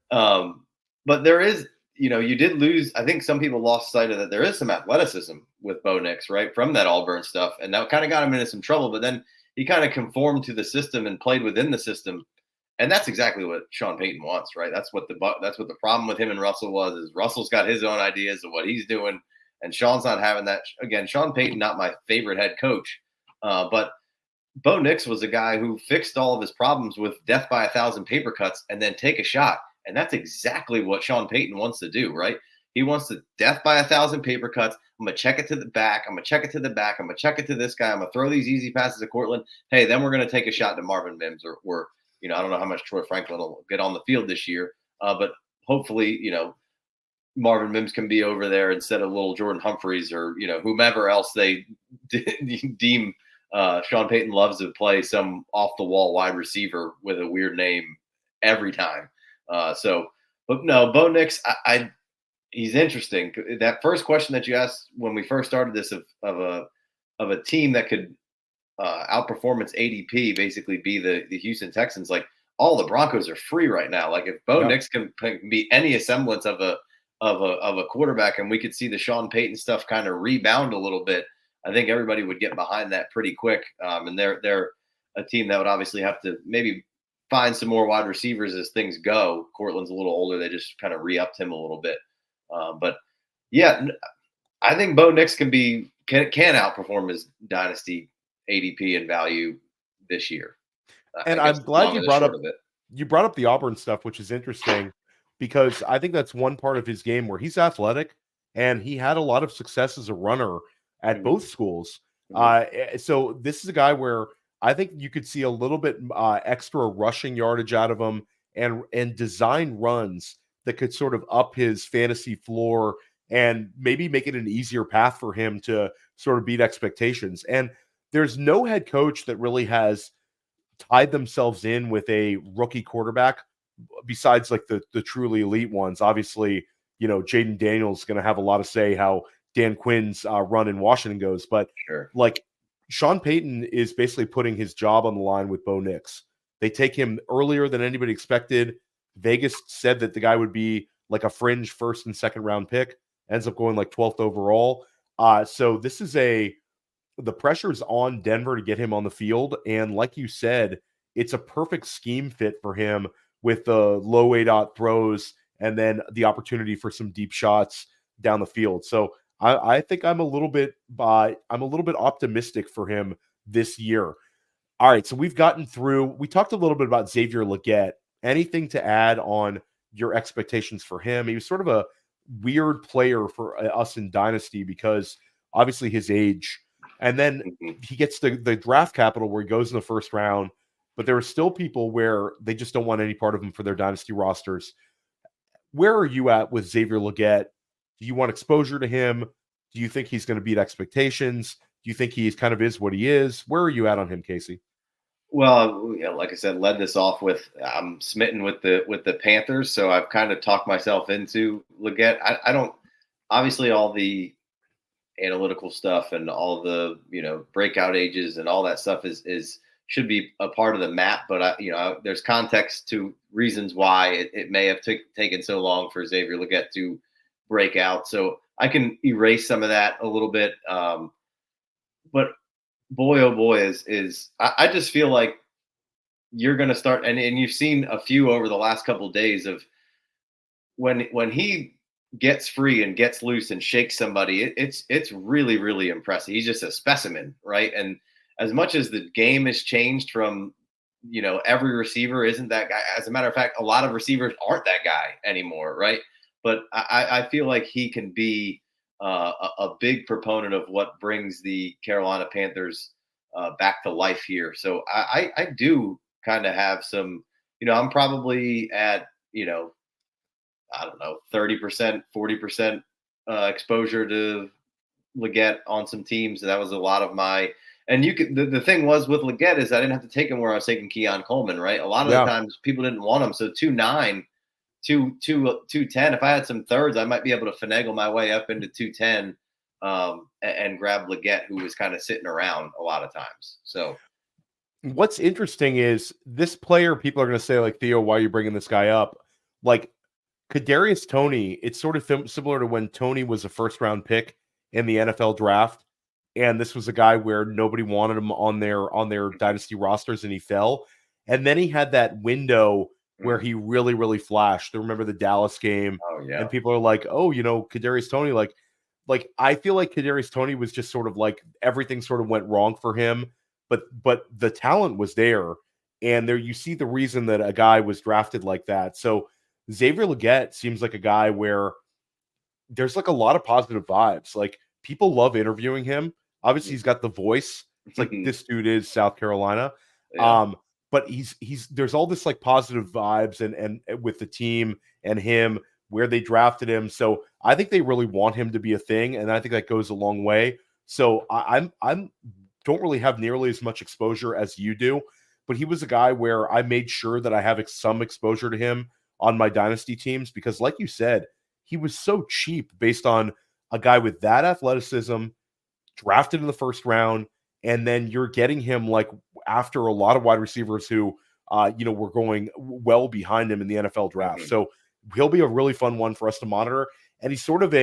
But there is, you did lose. I think some people lost sight of that. There is some athleticism with Bo Nix, right, from that Auburn stuff, and that kind of got him into some trouble. But then he kind of conformed to the system and played within the system, and that's exactly what Sean Payton wants, right? That's what the problem with him and Russell was. Is Russell's got his own ideas of what he's doing, and Sean's not having that. Again, Sean Payton, not my favorite head coach, but Bo Nix was a guy who fixed all of his problems with death by 1,000 paper cuts and then take a shot. And that's exactly what Sean Payton wants to do, right? He wants to death by 1,000 paper cuts. I'm going to check it to the back. I'm going to check it to the back. I'm going to check it to this guy. I'm going to throw these easy passes to Cortland. Hey, then we're going to take a shot to Marvin Mims or I don't know how much Troy Franklin will get on the field this year. But hopefully, Marvin Mims can be over there instead of little Jordan Humphreys or, whomever else they deem Sean Payton loves to play some off the wall wide receiver with a weird name every time. But no, Bo Nix, he's interesting. That first question that you asked when we first started this of a team that could outperform its ADP, basically be the Houston Texans. Like all the Broncos are free right now. Like if Bo Nix can be any semblance of of a quarterback, and we could see the Sean Payton stuff kind of rebound a little bit, I think everybody would get behind that pretty quick. And they're a team that would obviously have to maybe find some more wide receivers as things go. Cortland's a little older; they just kind of re-upped him a little bit. But yeah, I think Bo Nix can outperform his dynasty ADP and value this year. And I'm glad you brought up the Auburn stuff, which is interesting because I think that's one part of his game where he's athletic and he had a lot of success as a runner at both schools. So this is a guy where I think you could see a little bit extra rushing yardage out of him and design runs that could sort of up his fantasy floor and maybe make it an easier path for him to sort of beat expectations. And there's no head coach that really has tied themselves in with a rookie quarterback besides like the truly elite ones. Obviously, Jaden Daniels is going to have a lot to say how Dan Quinn's run in Washington goes, but like Sean Payton is basically putting his job on the line with Bo Nix. They take him earlier than anybody expected. Vegas said that the guy would be like a fringe first and second round pick, ends up going like 12th overall. So this is the pressure's on Denver to get him on the field. And like you said, it's a perfect scheme fit for him with the low ADOT throws and then the opportunity for some deep shots down the field. So I think I'm a little bit optimistic for him this year. All right. So we talked a little bit about Xavier Legette. Anything to add on your expectations for him? He was sort of a weird player for us in Dynasty because obviously his age, and then he gets the draft capital where he goes in the first round, but there are still people where they just don't want any part of him for their Dynasty rosters. Where are you at with Xavier Legette? Do you want exposure to him? Do you think he's going to beat expectations? Do you think he kind of is what he is? Where are you at on him, Casey? Well, like I said, led this off with I'm smitten with the Panthers, so I've kind of talked myself into Legette. I don't obviously all the analytical stuff and all the breakout ages and all that stuff is should be a part of the map, but there's context to reasons why it may have taken so long for Xavier Legette to break out. So I can erase some of that a little bit, but boy, oh boy, I just feel like you're going to start, and you've seen a few over the last couple of days of when he gets free and gets loose and shakes somebody, it's really, really impressive. He's just a specimen, right? And as much as the game has changed from, every receiver isn't that guy. As a matter of fact, a lot of receivers aren't that guy anymore, right? But I feel like he can be a big proponent of what brings the Carolina Panthers back to life here. So I do kind of have some, I'm probably at, I don't know, 30%, 40% exposure to Legette on some teams. That was a lot of my, and the thing was with Legette is I didn't have to take him where I was taking Keon Coleman, right? A lot of the times people didn't want him. So 2.9, 210. If I had some thirds, I might be able to finagle my way up into 210 and grab Legette, who was kind of sitting around a lot of times. So what's interesting is this player, people are going to say like, Theo, why are you bringing this guy up? Like Kadarius Toney, it's sort of similar to when Toney was a first round pick in the NFL draft. And this was a guy where nobody wanted him on their dynasty rosters and he fell. And then he had that window where he really, really flashed. I remember the Dallas game. Oh, yeah. And people are like, oh, Kadarius Toney, like I feel like Kadarius Toney was just sort of like everything sort of went wrong for him, but the talent was there. And there you see the reason that a guy was drafted like that. So Xavier Legette seems like a guy where there's like a lot of positive vibes. Like people love interviewing him. Obviously he's got the voice. It's like this dude is South Carolina. Yeah. But he's there's all this like positive vibes and with the team and him where they drafted him. So I think they really want him to be a thing, and I think that goes a long way. So I'm don't really have nearly as much exposure as you do, but he was a guy where I made sure that I have some exposure to him on my dynasty teams because, like you said, he was so cheap based on a guy with that athleticism, drafted in the first round, and then you're getting him like after a lot of wide receivers who, were going well behind him in the NFL draft. So he'll be a really fun one for us to monitor. and he's sort of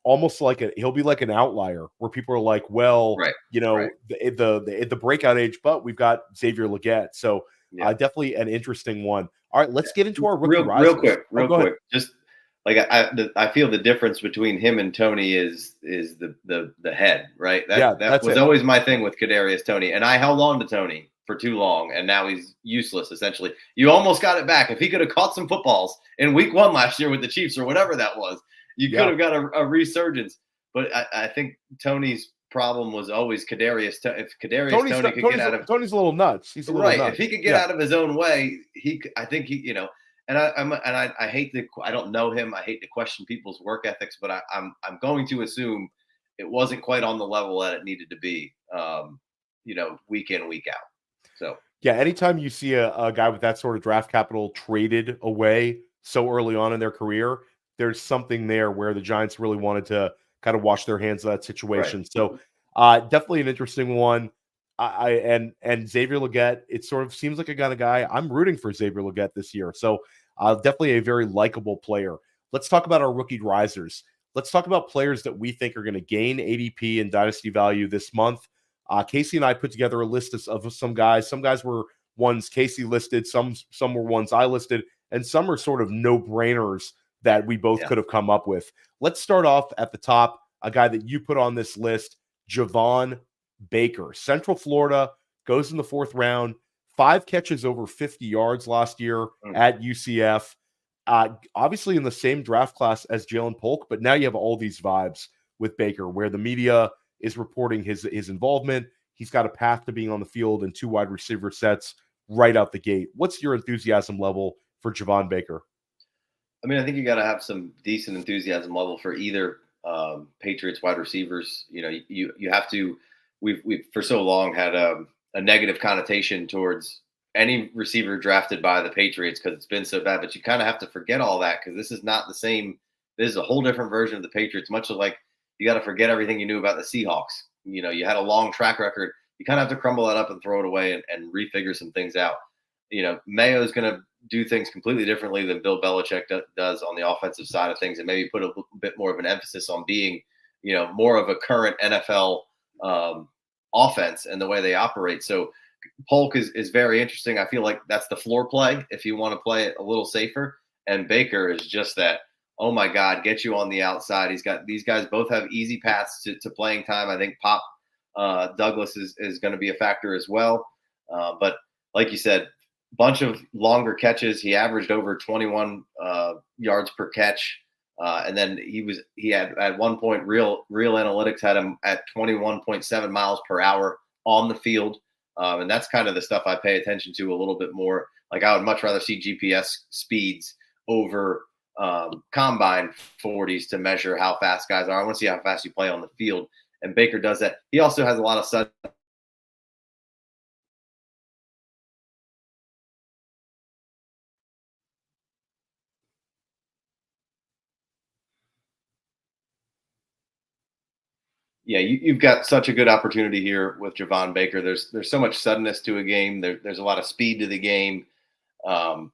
almost like he'll be like an outlier where people are like, well, Right. The breakout age, but we've got Xavier Legette. So definitely an interesting one. All right, let's get into our rookie risers. Real quick. Just like I feel the difference between him and Tony is the head, right? That was always my thing with Kadarius Toney, and I held on to Tony for too long, and now he's useless. Essentially, you almost got it back. If he could have caught some footballs in Week 1 last year with the Chiefs or whatever that was, you could have got a resurgence. But I think Tony's problem was always Kadarius. If Tony could get out of Tony's a little nuts. He's a little nuts. If he could get out of his own way, I think he. And I hate I don't know him. I hate to question people's work ethics, but I'm going to assume it wasn't quite on the level that it needed to be. Week in, week out. So anytime you see a guy with that sort of draft capital traded away so early on in their career, there's something there where the Giants really wanted to kind of wash their hands of that situation. Right. So definitely an interesting one. And Xavier Legette, it sort of seems like a kind of guy I'm rooting for Xavier Legette this year. So definitely a very likable player. Let's talk about our rookie risers. Let's talk about players that we think are going to gain ADP and dynasty value this month. Casey and I put together a list of some guys. Some guys were ones Casey listed, some were ones I listed, and some are sort of no-brainers that we both could have come up with. Let's start off at the top, a guy that you put on this list, Javon Baker. Central Florida, goes in the 4th round, 5 catches over 50 yards last year at UCF. Obviously in the same draft class as Jalen Polk, but now you have all these vibes with Baker where the media is reporting his involvement. He's got a path to being on the field in 2 wide receiver sets right out the gate. What's your enthusiasm level for Javon Baker? I mean, I think you got to have some decent enthusiasm level for either Patriots wide receivers. You have to. We've for so long had a negative connotation towards any receiver drafted by the Patriots because it's been so bad. But you kind of have to forget all that because this is not the same. This is a whole different version of the Patriots. Much like you got to forget everything you knew about the Seahawks. You had a long track record. You kind of have to crumble that up and throw it away and refigure some things out. Mayo is going to do things completely differently than Bill Belichick does on the offensive side of things, and maybe put a bit more of an emphasis on being, more of a current NFL offense and the way they operate. So Polk is very interesting. I feel like that's the floor play if you want to play it a little safer. And Baker is just that, oh my God, get you on the outside. These guys both have easy paths to playing time. I think Pop Douglas is going to be a factor as well. But like you said, bunch of longer catches. He averaged over 21 yards per catch. And then he had at one point real analytics had him at 21.7 miles per hour on the field. And that's kind of the stuff I pay attention to a little bit more. Like I would much rather see GPS speeds over combine 40s to measure how fast guys are. I want to see how fast you play on the field. And Baker does that. He also has a lot of sudden. Yeah, you've got such a good opportunity here with Javon Baker. There's so much suddenness to a game. There's a lot of speed to the game. And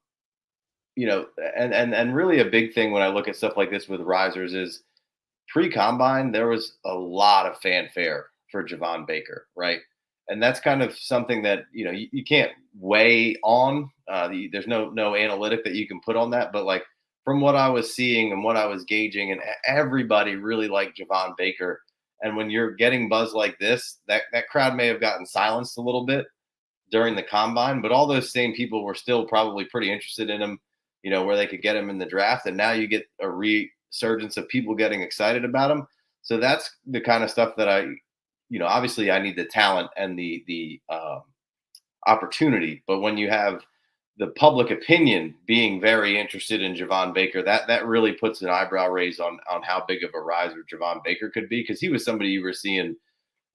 really a big thing when I look at stuff like this with risers is pre-combine, there was a lot of fanfare for Javon Baker, right? And that's kind of something that, you can't weigh on. There's no analytic that you can put on that. But like from what I was seeing and what I was gauging, and everybody really liked Javon Baker. And when you're getting buzz like this, that crowd may have gotten silenced a little bit during the combine, but all those same people were still probably pretty interested in him, where they could get him in the draft. And now you get a resurgence of people getting excited about him. So that's the kind of stuff that obviously I need the talent and the opportunity. But when you have the public opinion being very interested in Javon Baker, that really puts an eyebrow raise on how big of a riser Javon Baker could be, because he was somebody you were seeing,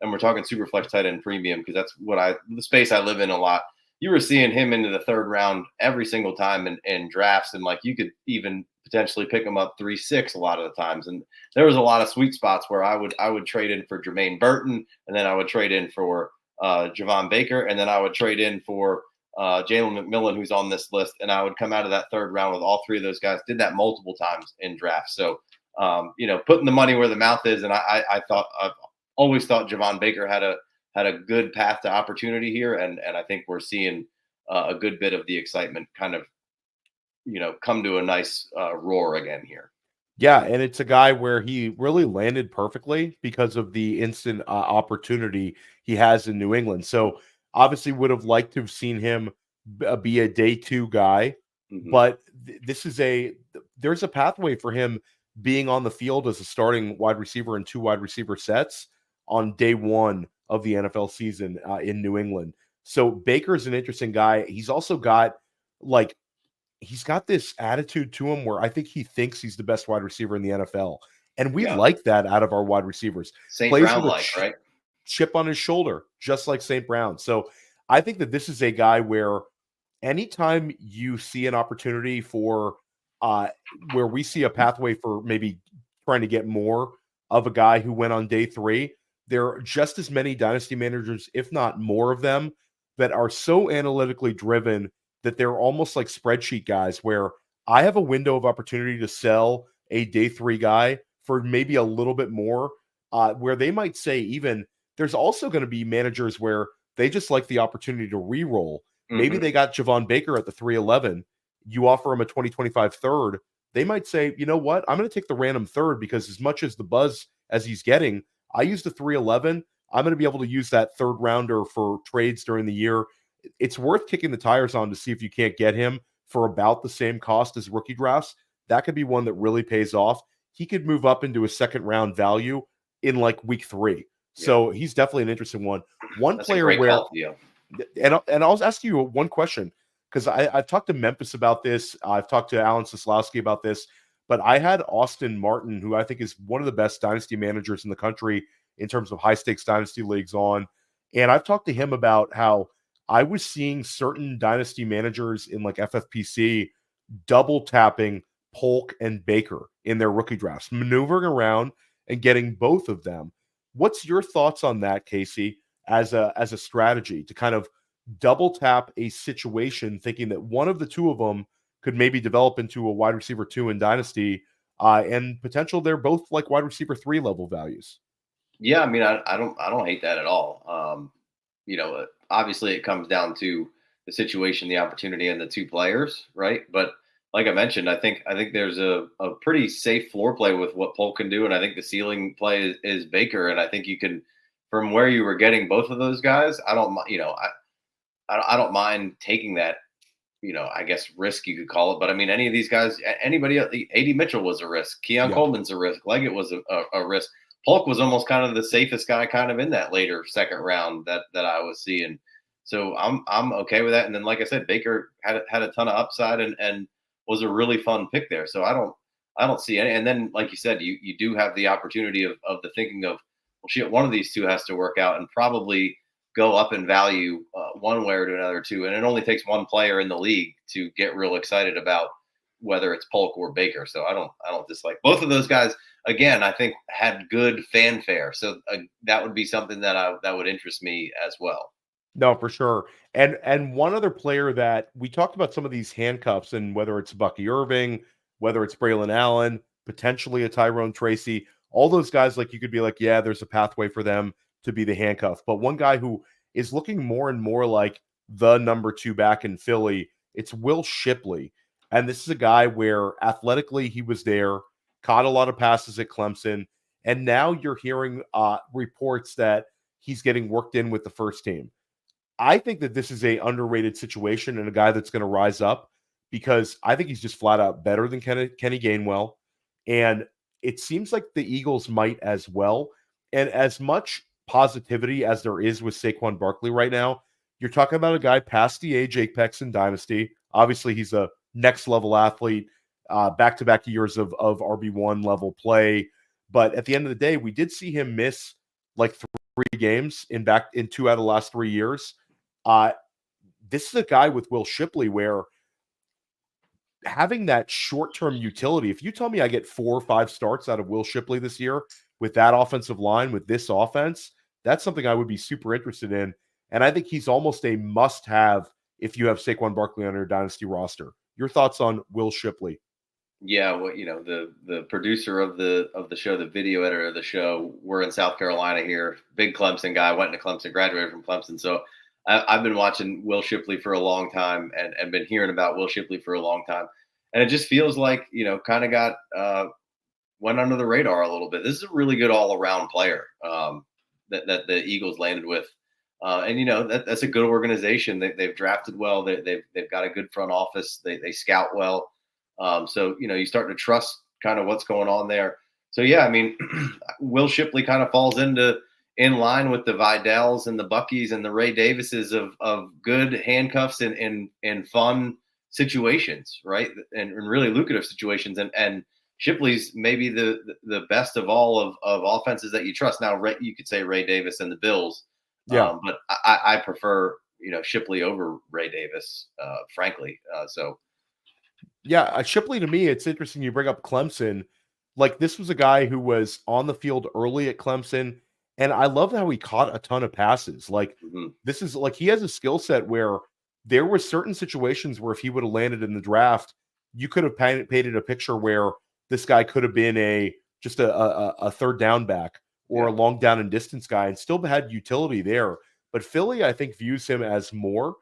and we're talking super flex tight end premium because that's the space I live in a lot. You were seeing him into the 3rd round every single time in drafts, and like you could even potentially pick him up 3-6 a lot of the times. And there was a lot of sweet spots where I would trade in for Jermaine Burton, and then I would trade in for Javon Baker, and then I would trade in for Jalen McMillan, who's on this list, and I would come out of that 3rd round with all 3 of those guys. Did that multiple times in drafts. So putting the money where the mouth is. And I've always thought Javon Baker had a good path to opportunity here. And I think we're seeing a good bit of the excitement kind of, come to a nice roar again here. Yeah, and it's a guy where he really landed perfectly because of the instant opportunity he has in New England. So obviously would have liked to have seen him be a day 2 guy, but there's a pathway for him being on the field as a starting wide receiver in 2 wide receiver sets on day 1 of the NFL season in New England. So Baker's an interesting guy. He's also got he's got this attitude to him where I think he thinks he's the best wide receiver in the NFL. And we like that out of our wide receivers. St. Brown right? Chip on his shoulder, just like St. Brown. So I think that this is a guy where anytime you see an opportunity for where we see a pathway for maybe trying to get more of a guy who went on day 3, there are just as many dynasty managers, if not more of them, that are so analytically driven that they're almost like spreadsheet guys where I have a window of opportunity to sell a day 3 guy for maybe a little bit more, where they might say even there's also going to be managers where they just like the opportunity to re-roll. Maybe they got Javon Baker at the 311. You offer him a 2025 third. They might say, you know what? I'm going to take the random third because as much as the buzz as he's getting, I used the 311. I'm going to be able to use that third rounder for trades during the year. It's worth kicking the tires on to see if you can't get him for about the same cost as rookie drafts. That could be one that really pays off. He could move up into a second round value in like week 3. So he's definitely an interesting one. One That's player where, and I'll ask you one question because I've talked to Memphis about this. I've talked to Alan Soslowski about this, but I had Austin Martin, who I think is one of the best dynasty managers in the country in terms of high stakes dynasty leagues on. And I've talked to him about how I was seeing certain dynasty managers in like FFPC double tapping Polk and Baker in their rookie drafts, maneuvering around and getting both of them. What's your thoughts on that, Casey, as a strategy to kind of double tap a situation, thinking that one of the two of them could maybe develop into a wide receiver 2 in Dynasty, and potential they're both like wide receiver 3 level values? Yeah, I mean, I don't hate that at all. Obviously it comes down to the situation, the opportunity, and the 2 players, right? But like I mentioned, I think there's a pretty safe floor play with what Polk can do, and I think the ceiling play is Baker, and I think you can, from where you were getting both of those guys, I don't mind taking that, I guess risk you could call it, but I mean any of these guys, anybody, A.D. Mitchell was a risk, Keon Coleman's a risk, Leggett was a risk. Polk was almost kind of the safest guy kind of in that later second round that I was seeing. So I'm okay with that. And then, like I said, Baker had a ton of upside and was a really fun pick there. So I don't see any. And then, like you said, you do have the opportunity of the thinking of, well, shit, one of these 2 has to work out and probably go up in value one way or to another too. And it only takes one player in the league to get real excited about whether it's Polk or Baker. So I don't dislike both of those guys. Again, I think had good fanfare. So that would be something that would interest me as well. No, for sure. And one other player that we talked about, some of these handcuffs, and whether it's Bucky Irving, whether it's Braylon Allen, potentially a Tyrone Tracy, all those guys, like you could be like, yeah, there's a pathway for them to be the handcuff. But one guy who is looking more and more like the number 2 back in Philly, it's Will Shipley. And this is a guy where athletically he was there, caught a lot of passes at Clemson, and now you're hearing reports that he's getting worked in with the first team. I think that this is a underrated situation and a guy that's going to rise up because I think he's just flat out better than Kenny Gainwell. And it seems like the Eagles might as well. And as much positivity as there is with Saquon Barkley right now, you're talking about a guy past the age apex in Dynasty. Obviously, he's a next level athlete, back-to-back years of RB1 level play. But at the end of the day, we did see him miss like 3 games in 2 out of the last 3 years. This is a guy with Will Shipley where having that short-term utility, if you tell me I get 4 or 5 starts out of Will Shipley this year with that offensive line, with this offense, that's something I would be super interested in. And I think he's almost a must-have if you have Saquon Barkley on your Dynasty roster. Your thoughts on Will Shipley? Yeah, well, the producer of the show, the video editor of the show, we're in South Carolina here. Big Clemson guy, went to Clemson, graduated from Clemson. So I've been watching Will Shipley for a long time and been hearing about Will Shipley for a long time. And it just feels like, kind of got went under the radar a little bit. This is a really good all around player that the Eagles landed with. And that's a good organization. They've drafted well. They've got a good front office. They scout well. So you start to trust kind of what's going on there. So yeah, I mean, Will Shipley kind of falls in line with the Vidells and the Buckies and the Ray Davises of good handcuffs in fun situations, right? And really lucrative situations. And Shipley's maybe the best of all of offenses that you trust. Now, you could say Ray Davis and the Bills. Yeah. But I prefer, Shipley over Ray Davis, frankly. Yeah, Shipley, to me, it's interesting you bring up Clemson. Like, this was a guy who was on the field early at Clemson, and I love how he caught a ton of passes. Like, this is like, he has a skill set where there were certain situations where if he would have landed in the draft, you could have painted a picture where this guy could have been just a third down back or a long down and distance guy and still had utility there. But Philly, I think, views him as more.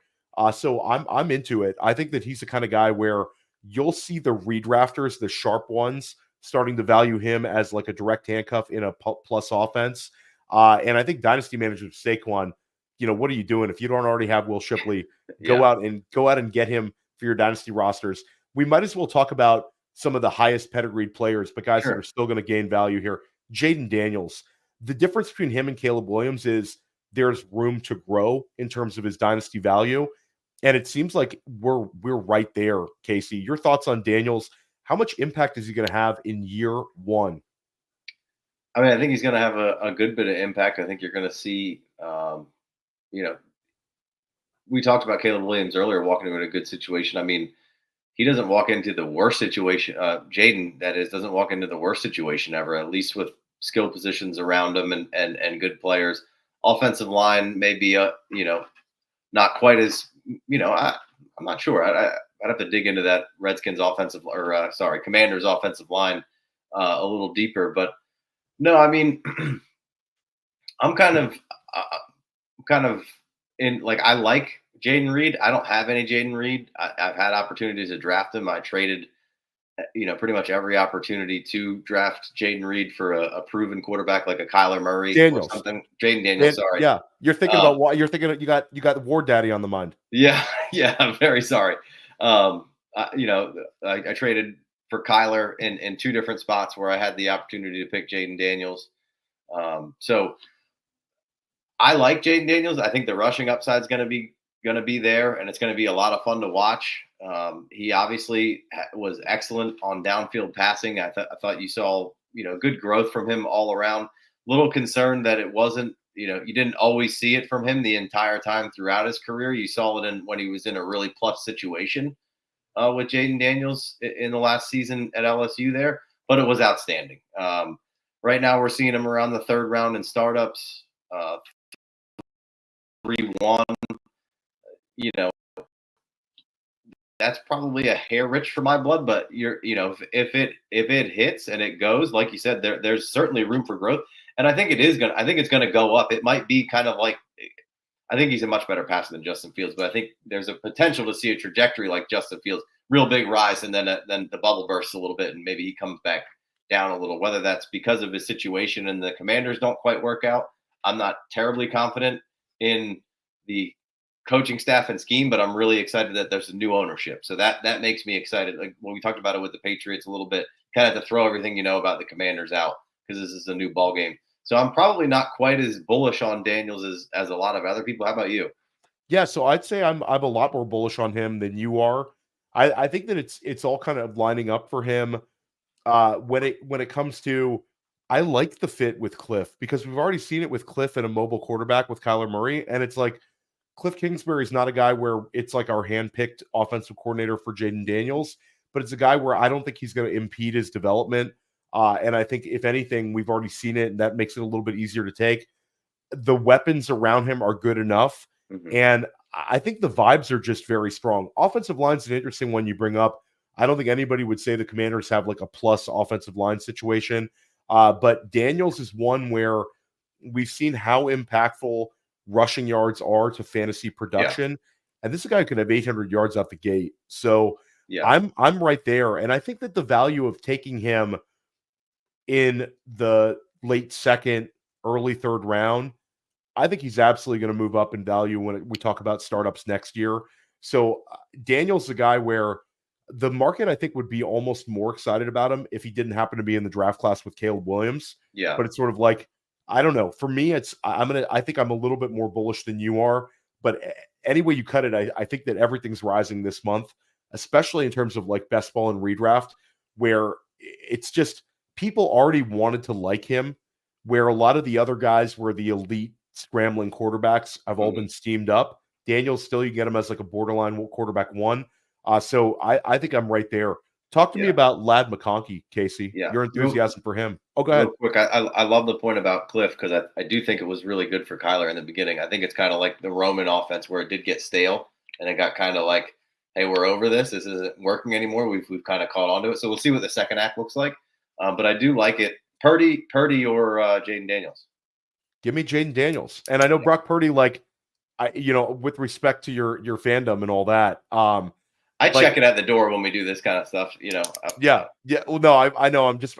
So I'm into it. I think that he's the kind of guy where you'll see the redrafters, the sharp ones, starting to value him as like a direct handcuff in a plus offense. And I think dynasty managers, Saquon, what are you doing? If you don't already have Will Shipley, go out and get him for your dynasty rosters. We might as well talk about some of the highest pedigreed players, but guys that are still going to gain value here. Jaden Daniels. The difference between him and Caleb Williams is there's room to grow in terms of his dynasty value. And it seems like we're right there, Casey. Your thoughts on Daniels? How much impact is he going to have in year one? I mean, I think he's going to have a good bit of impact. I think you're going to see, we talked about Caleb Williams earlier, walking into a good situation. I mean, he doesn't walk into the worst situation. Jaden, that is, doesn't walk into the worst situation ever, at least with skill positions around him and good players. Offensive line may be, not quite as, I'm not sure. I'd have to dig into that Redskins Commanders offensive line a little deeper. But no, I mean, I'm kind of in, like, I like Jaden Reed. I don't have any Jaden Reed. I've had opportunities to draft him. I traded, pretty much every opportunity to draft Jaden Reed for a proven quarterback like a Kyler Murray or something. Jaden Daniels, sorry. Yeah, you're thinking about what you're thinking. You got the War Daddy on the mind. Yeah, I'm very sorry. I traded for Kyler in two different spots where I had the opportunity to pick Jaden Daniels. So I like Jaden Daniels. I think the rushing upside is going to be there, and it's going to be a lot of fun to watch. He obviously was excellent on downfield passing. I thought you saw, good growth from him all around. Little concerned that it wasn't, you didn't always see it from him the entire time throughout his career. You saw it when he was in a really plus situation with Jaden Daniels in the last season at LSU there, but it was outstanding. Right now we're seeing him around the third round in startups, 3-1, that's probably a hair rich for my blood, but if it hits and it goes, like you said, there's certainly room for growth. And I think it's going to go up. It might be kind of like, I think he's a much better passer than Justin Fields, but I think there's a potential to see a trajectory like Justin Fields, real big rise. And then the bubble bursts a little bit and maybe he comes back down a little, whether that's because of his situation and the Commanders don't quite work out. I'm not terribly confident in the coaching staff and scheme, but I'm really excited that there's a new ownership. So that makes me excited. Like when we talked about it with the Patriots a little bit, kind of to throw everything about the Commanders out because this is a new ball game. So I'm probably not quite as bullish on Daniels as a lot of other people. How about you? Yeah, so I'd say I'm a lot more bullish on him than you are. I think that it's all kind of lining up for him. When it comes to, I like the fit with Cliff because we've already seen it with Cliff and a mobile quarterback with Kyler Murray, and it's like Cliff Kingsbury is not a guy where it's like our handpicked offensive coordinator for Jaden Daniels, but it's a guy where I don't think he's going to impede his development. And I think if anything, we've already seen it, and that makes it a little bit easier to take. The weapons around him are good enough. Mm-hmm. And I think the vibes are just very strong. Offensive line's an interesting one you bring up. I don't think anybody would say the Commanders have like a plus offensive line situation. But Daniels is one where we've seen how impactful rushing yards are to fantasy production. Yeah. And this is a guy who could have 800 yards out the gate. So I'm right there. And I think that the value of taking him in the late second, early third round, I think he's absolutely going to move up in value when we talk about startups next year. So Daniel's the guy where the market, I think, would be almost more excited about him if he didn't happen to be in the draft class with Caleb Williams. Yeah. But it's sort of like, I don't know. For me, I think I'm a little bit more bullish than you are. But any way you cut it, I think that everything's rising this month, especially in terms of like best ball and redraft, where it's just people already wanted to like him, where a lot of the other guys were the elite scrambling quarterbacks have all been steamed up. Daniels, still, you get him as like a borderline quarterback one. So I think I'm right there. Talk to me about Ladd McConkey, Casey. Yeah. Your enthusiasm for him. Oh, go ahead. Real quick, I love the point about Cliff because I do think it was really good for Kyler in the beginning. I think it's kind of like the Roman offense where it did get stale and it got kind of like, hey, we're over this. This isn't working anymore. We've kind of caught on to it. So we'll see what the second act looks like. But I do like it. Purdy or Jaden Daniels. Give me Jaden Daniels. And I know Brock Purdy, like, with respect to your fandom and all that, I check it at the door when we do this kind of stuff, Yeah. Well, no, I know. I'm just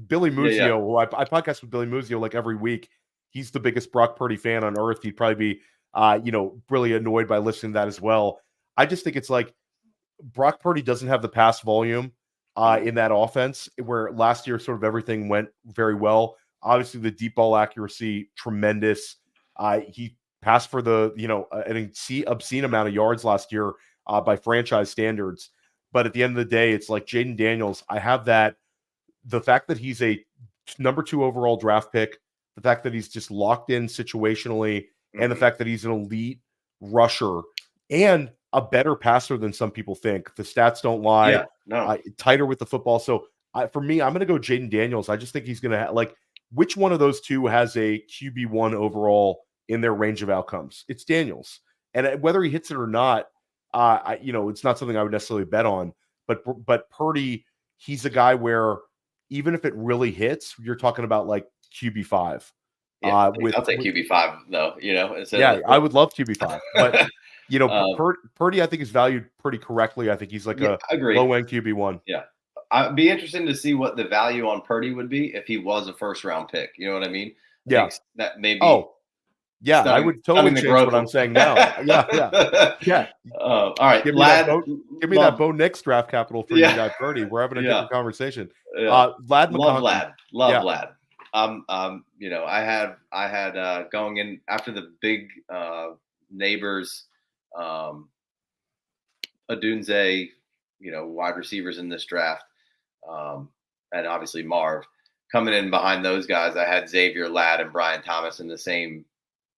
Billy Muzio. Who I podcast with Billy Muzio like every week. He's the biggest Brock Purdy fan on earth. He'd probably be, really annoyed by listening to that as well. I just think it's like Brock Purdy doesn't have the pass volume in that offense, where last year sort of everything went very well. Obviously, the deep ball accuracy tremendous. He passed for an obscene amount of yards last year. By franchise standards. But at the end of the day, it's like Jaden Daniels. I have the fact that he's a number 2 overall draft pick, the fact that he's just locked in situationally, and the fact that he's an elite rusher and a better passer than some people think. The stats don't lie. Yeah, no. Tighter with the football. So for me, I'm going to go Jaden Daniels. I just think he's going to which one of those two has a QB1 overall in their range of outcomes? It's Daniels. And whether he hits it or not, it's not something I would necessarily bet on, but Purdy, he's a guy where even if it really hits, you're talking about like QB5. Yeah, I'll take QB5 though, I would love QB5, but Purdy, I think is valued pretty correctly. I think he's like a low end QB1. Yeah. I'd be interested to see what the value on Purdy would be if he was a first round pick. You know what I mean? That maybe. Oh, yeah, I would totally change what I'm saying now. Yeah. All right, give me that Bo Nix draft capital for you guys, Purdy. We're having a different conversation. Ladd McConkey. Love Ladd. I had going in after the big Neighbors, Adunze, wide receivers in this draft, and obviously Marv coming in behind those guys. I had Xavier, Ladd, and Brian Thomas in the same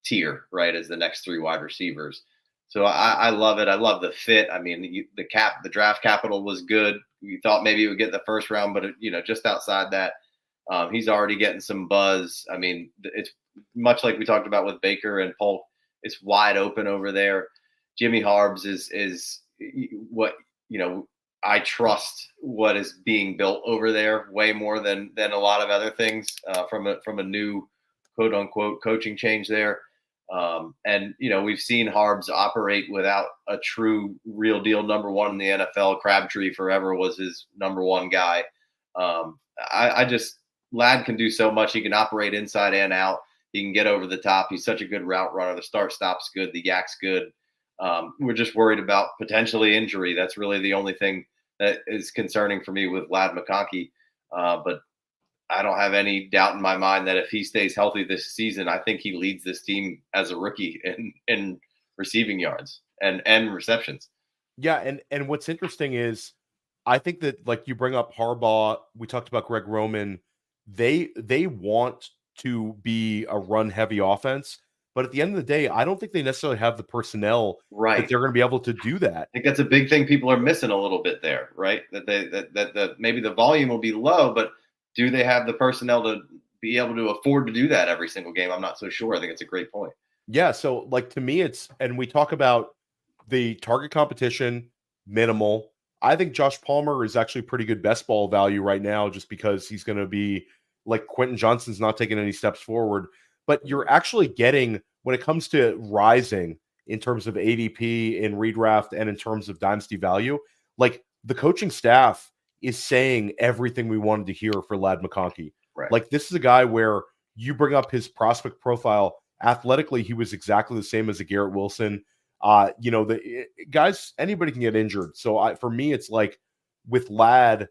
tier, right, as the next 3 wide receivers. So I love it. I love the fit. I mean, the draft capital was good. We thought maybe he would get the first round, but just outside that, he's already getting some buzz. I mean, it's much like we talked about with Baker and Polk. It's wide open over there. Jimmy Harbs is what I trust what is being built over there way more than a lot of other things from a new quote unquote coaching change there. And we've seen Harbs operate without a true real deal number 1 in the NFL. Crabtree forever was his number 1 guy. Ladd can do so much. He can operate inside and out. He can get over the top. He's such a good route runner. The start stop's good. The yak's good. We're just worried about potentially injury. That's really the only thing that is concerning for me with Ladd McConkey. But I don't have any doubt in my mind that if he stays healthy this season, I think he leads this team as a rookie in receiving yards and receptions. Yeah, and what's interesting is I think that, like, you bring up Harbaugh, we talked about Greg Roman, they want to be a run-heavy offense, but at the end of the day, I don't think they necessarily have the personnel that they're going to be able to do that. I think that's a big thing people are missing a little bit there, right? That maybe the volume will be low, but do they have the personnel to be able to afford to do that every single game? I'm not so sure. I think it's a great point. Yeah. So, like, to me, and we talk about the target competition, minimal. I think Josh Palmer is actually pretty good best ball value right now, just because he's going to be like Quentin Johnston's not taking any steps forward. But you're actually getting, when it comes to rising in terms of ADP in redraft and in terms of dynasty value, like the coaching staff is saying everything we wanted to hear for Ladd McConkey. Right. Like this is a guy where you bring up his prospect profile. Athletically, he was exactly the same as a Garrett Wilson. The guys, anybody can get injured. So for me, it's like with Ladd,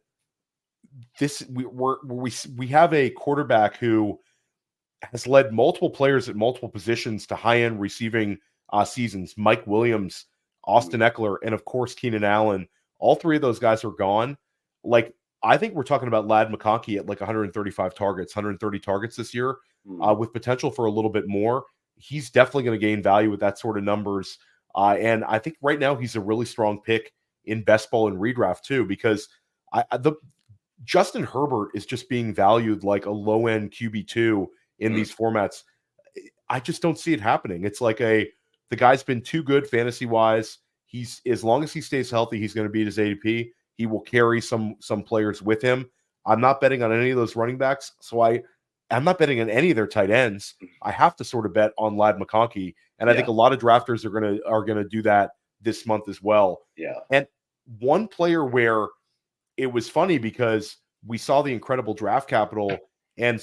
we have a quarterback who has led multiple players at multiple positions to high-end receiving seasons. Mike Williams, Austin Eckler, and of course Keenan Allen. All three of those guys are gone. Like I think we're talking about Ladd McConkey at like 135 targets, 130 targets this year, with potential for a little bit more. He's definitely going to gain value with that sort of numbers. And I think right now he's a really strong pick in best ball and redraft too, because Justin Herbert is just being valued like a low-end QB2 in these formats. I just don't see it happening. It's like the guy's been too good fantasy-wise. He's, as long as he stays healthy, he's going to beat his ADP. He will carry some players with him. I'm not betting on any of those running backs, so I'm not betting on any of their tight ends. I have to sort of bet on Ladd McConkey, and I think a lot of drafters are gonna do that this month as well. Yeah. And one player where it was funny because we saw the incredible draft capital, and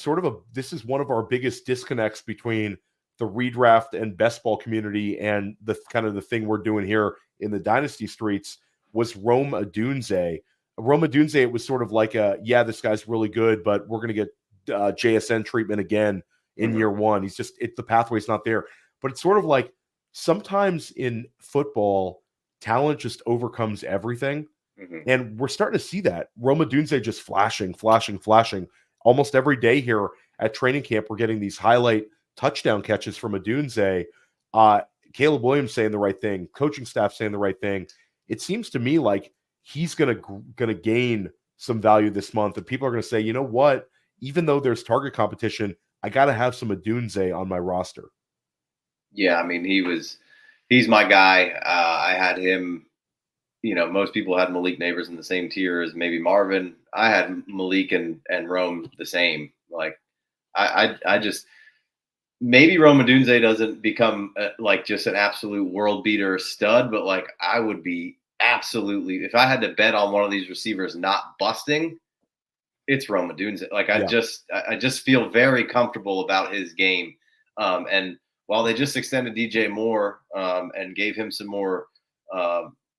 this is one of our biggest disconnects between the redraft and best ball community and the kind of the thing we're doing here in the dynasty streets, was Rome Odunze. Rome Odunze, it was sort of like this guy's really good, but we're going to get JSN treatment again in year one. The pathway's not there. But it's sort of like sometimes in football, talent just overcomes everything. And we're starting to see that. Rome Odunze just flashing. Almost every day here at training camp, we're getting these highlight touchdown catches from Odunze. Caleb Williams saying the right thing, coaching staff saying the right thing. It seems to me like he's gonna gain some value this month, and people are gonna say, you know what? Even though there's target competition, I got to have some Odunze on my roster. Yeah, I mean, he's my guy. I had him. Most people had Malik Neighbors in the same tier as maybe Marvin. I had Malik and Rome the same. Like, I just. Maybe Rome Odunze doesn't become like just an absolute world beater stud, but like I would be absolutely, if I had to bet on one of these receivers not busting, it's Rome Odunze. Like I just feel very comfortable about his game. And while they just extended DJ Moore and gave him some more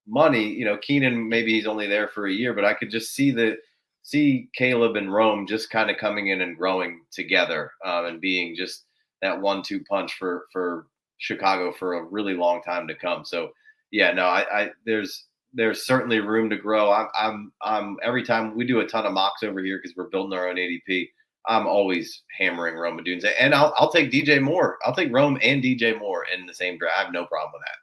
money, Keenan, maybe he's only there for a year, but I could just see Caleb and Rome just kind of coming in and growing together and being just that 1-2 punch for Chicago for a really long time to come. So there's certainly room to grow. I'm every time we do a ton of mocks over here because we're building our own ADP, I'm always hammering Rome Odunze, and I'll take DJ Moore. I'll take Rome and DJ Moore in the same draft. I have no problem with that.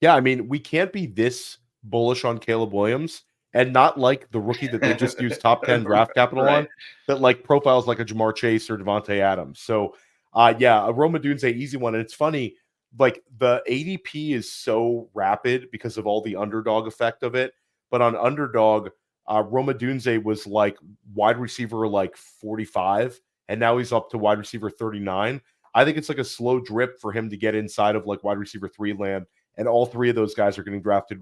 Yeah, I mean, we can't be this bullish on Caleb Williams and not like the rookie that they just used top 10 draft capital on, that like profiles like a Jamar Chase or Devontae Adams. So a Rome Odunze, easy one. And it's funny, like the ADP is so rapid because of all the underdog effect of it. But on Underdog, Rome Odunze was like wide receiver like 45, and now he's up to wide receiver 39. I think it's like a slow drip for him to get inside of like wide receiver 3 land, and all three of those guys are getting drafted,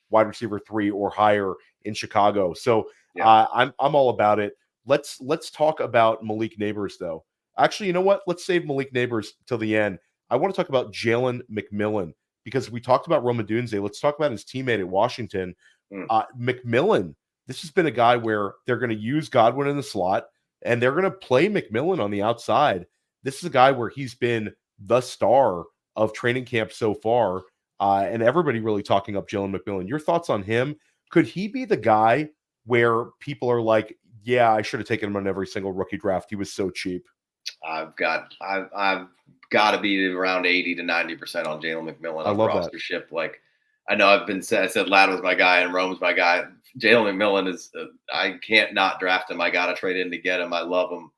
wide receiver 3 or higher in Chicago. So I'm all about it. Let's talk about Malik Neighbors though. Actually, you know what? Let's save Malik Neighbors till the end. I want to talk about Jalen McMillan because we talked about Rome Odunze. Let's talk about his teammate at Washington. McMillan, this has been a guy where they're going to use Godwin in the slot and they're going to play McMillan on the outside. This is a guy where he's been the star of training camp so far, and everybody really talking up Jalen McMillan. Your thoughts on him? Could he be the guy where people are like, yeah, I should have taken him on every single rookie draft. He was so cheap. I've got to be around 80 to 90% on Jalen McMillan on rostership. Like, I know I said Ladd was my guy and Rome's my guy. Jalen McMillan is, I can't not draft him. I got to trade in to get him. I love him.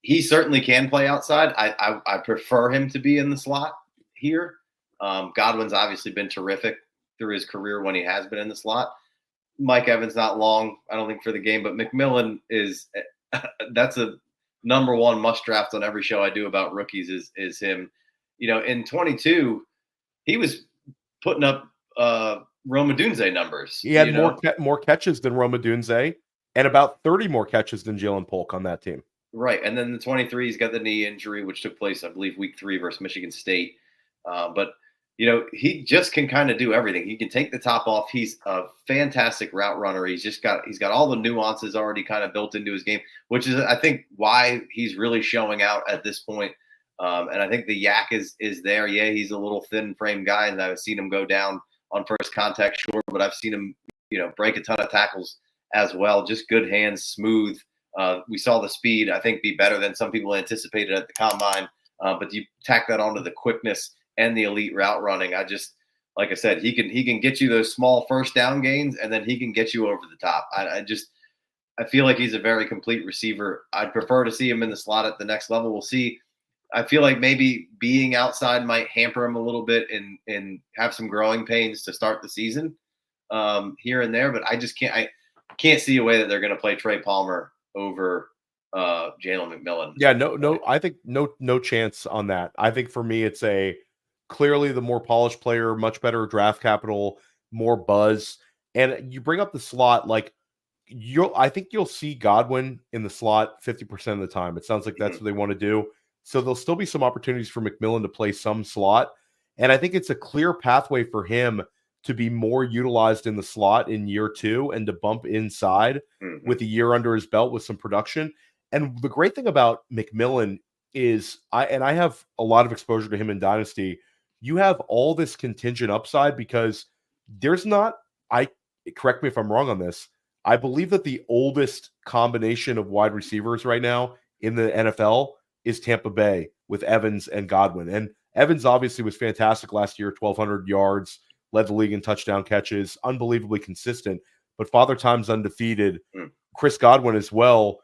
He certainly can play outside. I prefer him to be in the slot here. Godwin's obviously been terrific through his career when he has been in the slot. Mike Evans not long, I don't think, for the game, but McMillan is that's a number one must draft on every show I do about rookies is him. In 22, he was putting up Rome Odunze numbers. He had more catches than Rome Odunze and about 30 more catches than Jalen Polk on that team. Right. And then the 23, he's got the knee injury, which took place, I believe, week 3 versus Michigan State. But he just can kind of do everything. He can take the top off. He's a fantastic route runner. He's got all the nuances already kind of built into his game, which is, I think, why he's really showing out at this point. And I think the yak is there. Yeah, he's a little thin frame guy, and I've seen him go down on first contact, sure, but I've seen him, break a ton of tackles as well. Just good hands, smooth. We saw the speed, I think, be better than some people anticipated at the combine. But you tack that onto the quickness and the elite route running. Like I said, he can get you those small first down gains, and then he can get you over the top. I feel like he's a very complete receiver. I'd prefer to see him in the slot at the next level. We'll see. I feel like maybe being outside might hamper him a little bit and have some growing pains to start the season here and there. But I can't see a way that they're going to play Trey Palmer over Jalen McMillan. Yeah, no, I think no chance on that. I think for me, it's clearly the more polished player, much better draft capital, more buzz. And you bring up the slot, I think you'll see Godwin in the slot 50% of the time. It sounds like that's what they want to do. So there'll still be some opportunities for McMillan to play some slot. And I think it's a clear pathway for him to be more utilized in the slot in year 2 and to bump inside with a year under his belt with some production. And the great thing about McMillan is I have a lot of exposure to him in Dynasty. You have all this contingent upside because there's not, correct me if I'm wrong on this, I believe that the oldest combination of wide receivers right now in the NFL is Tampa Bay with Evans and Godwin. And Evans obviously was fantastic last year, 1,200 yards, led the league in touchdown catches, unbelievably consistent, but Father Time's undefeated. Chris Godwin as well,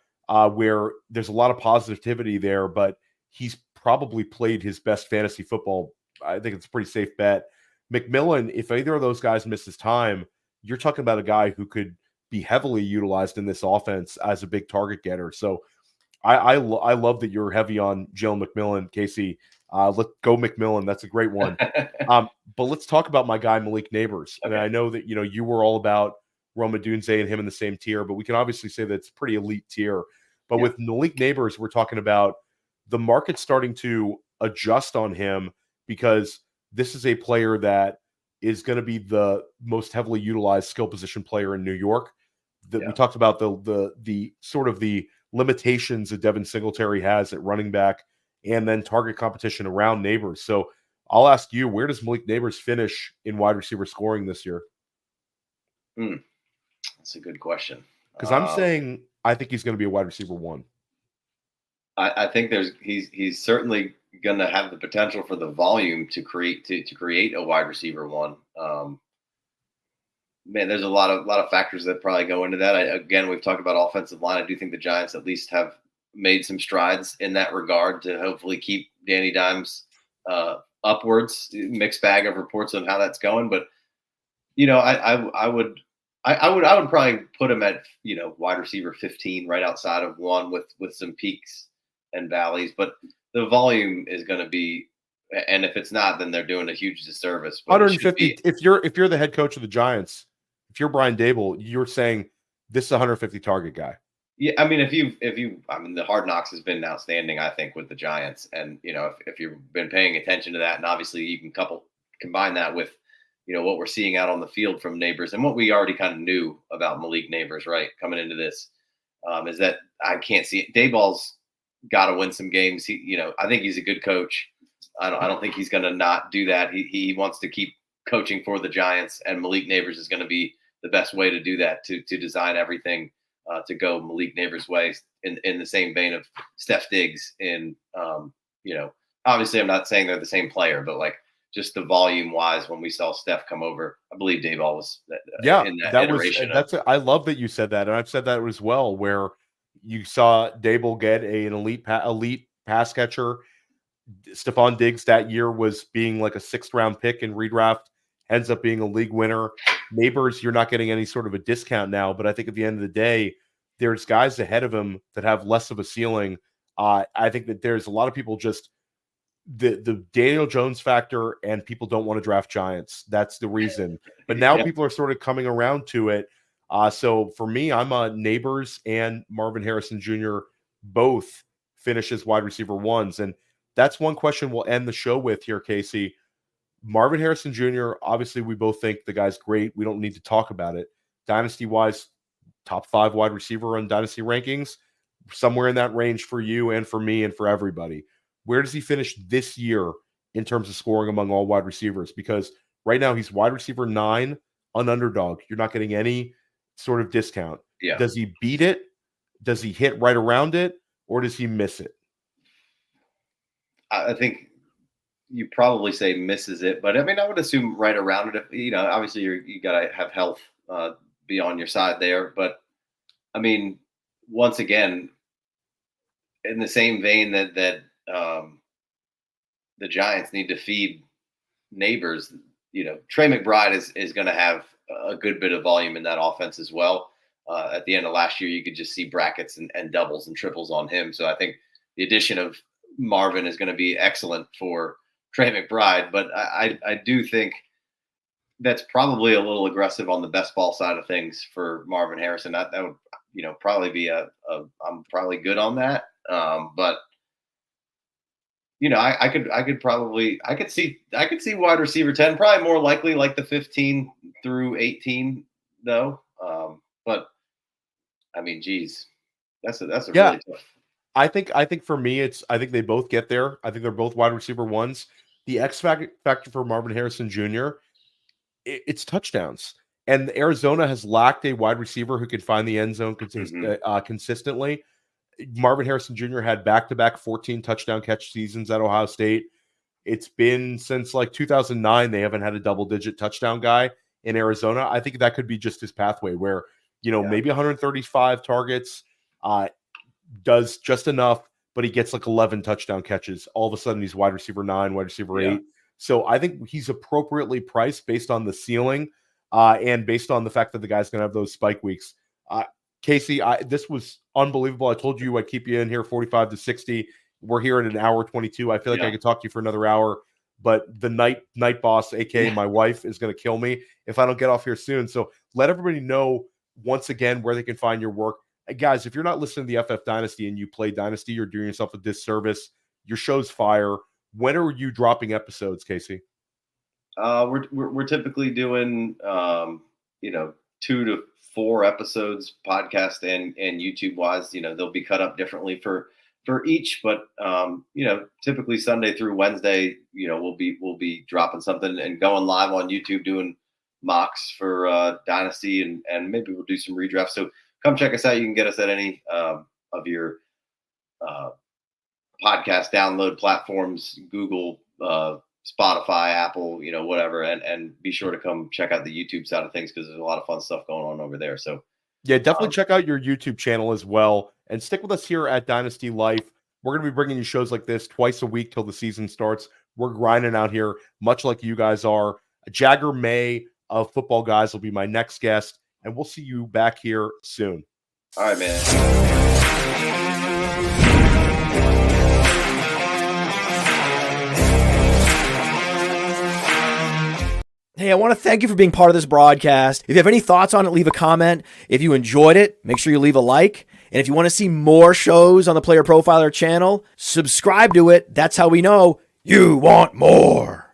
where there's a lot of positivity there, but he's probably played his best fantasy football. I think it's a pretty safe bet. McMillan, if either of those guys misses time, you're talking about a guy who could be heavily utilized in this offense as a big target getter. So I love that you're heavy on Jalen McMillan, Casey. Let's go McMillan. That's a great one. But let's talk about my guy, Malik Neighbors. Okay. And I know that, you were all about Rome Odunze and him in the same tier, but we can obviously say that it's pretty elite tier. But with Malik Neighbors, we're talking about the market starting to adjust on him because this is a player that is going to be the most heavily utilized skill position player in New York. We talked about the sort of the limitations that Devin Singletary has at running back and then target competition around Neighbors. So I'll ask you, where does Malik Neighbors finish in wide receiver scoring this year? That's a good question. Because I'm saying I think he's going to be a wide receiver 1. I think he's certainly going to have the potential for the volume to create a wide receiver 1. Man, there's a lot of factors that probably go into that. Again, we've talked about offensive line. I do think the Giants at least have made some strides in that regard to hopefully keep Danny Dimes upwards. Mixed bag of reports on how that's going, but I would probably put him at wide receiver 15, right outside of 1, with some peaks and valleys. But the volume is going to be, and if it's not, then they're doing a huge disservice. 150. If you're the head coach of the Giants, if you're Brian Dable, you're saying this is a 150 target guy. Yeah, I mean, the Hard Knocks has been outstanding, I think, with the Giants, and if you've been paying attention to that, and obviously you can combine that with what we're seeing out on the field from Neighbors and what we already kind of knew about Malik Neighbors, right, coming into this, is that I can't see it. Dayball's got to win some games. I think he's a good coach. I don't think he's going to not do that. He wants to keep coaching for the Giants, and Malik Neighbors is going to be the best way to do that, to design everything to go Malik Neighbors' way in the same vein of Steph Diggs. Obviously I'm not saying they're the same player, but just the volume wise, when we saw Steph come over, I believe Dayball was in that iteration. I love that you said that. And I've said that as well, where you saw Dayball get an elite pass catcher. Stephon Diggs that year was being like a 6th round pick in redraft. ends up being a league winner. Neighbors, you're not getting any sort of a discount now, but I think at the end of the day, there's guys ahead of him that have less of a ceiling. I think that there's a lot of people just the Daniel Jones factor, and people don't want to draft Giants. That's the reason. But now people are sort of coming around to it. So for me, I'm Neighbors and Marvin Harrison Jr. both finish as wide receiver ones. And that's one question we'll end the show with here, Casey. Marvin Harrison Jr., obviously we both think the guy's great. We don't need to talk about it. Dynasty-wise, top 5 wide receiver on Dynasty rankings, somewhere in that range for you and for me and for everybody. Where does he finish this year in terms of scoring among all wide receivers? Because right now he's wide receiver 9 on Underdog. You're not getting any sort of discount. Yeah. Does he beat it? Does he hit right around it? Or does he miss it? I think you probably say misses it, but I mean, I would assume right around it. If, obviously you got to have health be on your side there. But I mean, once again, in the same vein that the Giants need to feed Neighbors, Trey McBride is going to have a good bit of volume in that offense as well. At the end of last year, you could just see brackets and doubles and triples on him. So I think the addition of Marvin is going to be excellent for Trey McBride, but I do think that's probably a little aggressive on the best ball side of things for Marvin Harrison. That would, probably be I'm probably good on that. But I could see wide receiver 10, probably more likely like the 15 through 18 though. But I mean, geez, that's a really tough. I think for me, I think they both get there. I think they're both wide receiver ones. The X factor for Marvin Harrison Jr., it's touchdowns. And Arizona has lacked a wide receiver who can find the end zone consistently. Marvin Harrison Jr. had back-to-back 14 touchdown catch seasons at Ohio State. It's been since like 2009 they haven't had a double-digit touchdown guy in Arizona. I think that could be just his pathway where, maybe 135 targets, does just enough, but he gets like 11 touchdown catches. All of a sudden, he's wide receiver 9, wide receiver 8. So I think he's appropriately priced based on the ceiling and based on the fact that the guy's going to have those spike weeks. Casey, this was unbelievable. I told you I'd keep you in here 45 to 60. We're here at an hour 22. I feel like I could talk to you for another hour, but the night boss, aka my wife, is going to kill me if I don't get off here soon. So let everybody know once again where they can find your work. Guys, if you're not listening to the FF Dynasty and you play Dynasty, you're doing yourself a disservice. Your show's fire. When are you dropping episodes, Casey? We're typically doing 2 to 4 episodes, podcast and YouTube wise. They'll be cut up differently for each, but typically Sunday through Wednesday, we'll be dropping something and going live on YouTube doing mocks for Dynasty and maybe we'll do some redrafts. So come check us out. You can get us at any of your podcast download platforms, Google, Spotify, Apple, whatever. And be sure to come check out the YouTube side of things because there's a lot of fun stuff going on over there. So yeah, definitely check out your YouTube channel as well. And stick with us here at Dynasty Life. We're going to be bringing you shows like this twice a week till the season starts. We're grinding out here, much like you guys are. Jagger May of Football Guys will be my next guest. And we'll see you back here soon. All right, man. Hey, I want to thank you for being part of this broadcast. If you have any thoughts on it, leave a comment. If you enjoyed it, make sure you leave a like. And if you want to see more shows on the Player Profiler channel, subscribe to it. That's how we know you want more.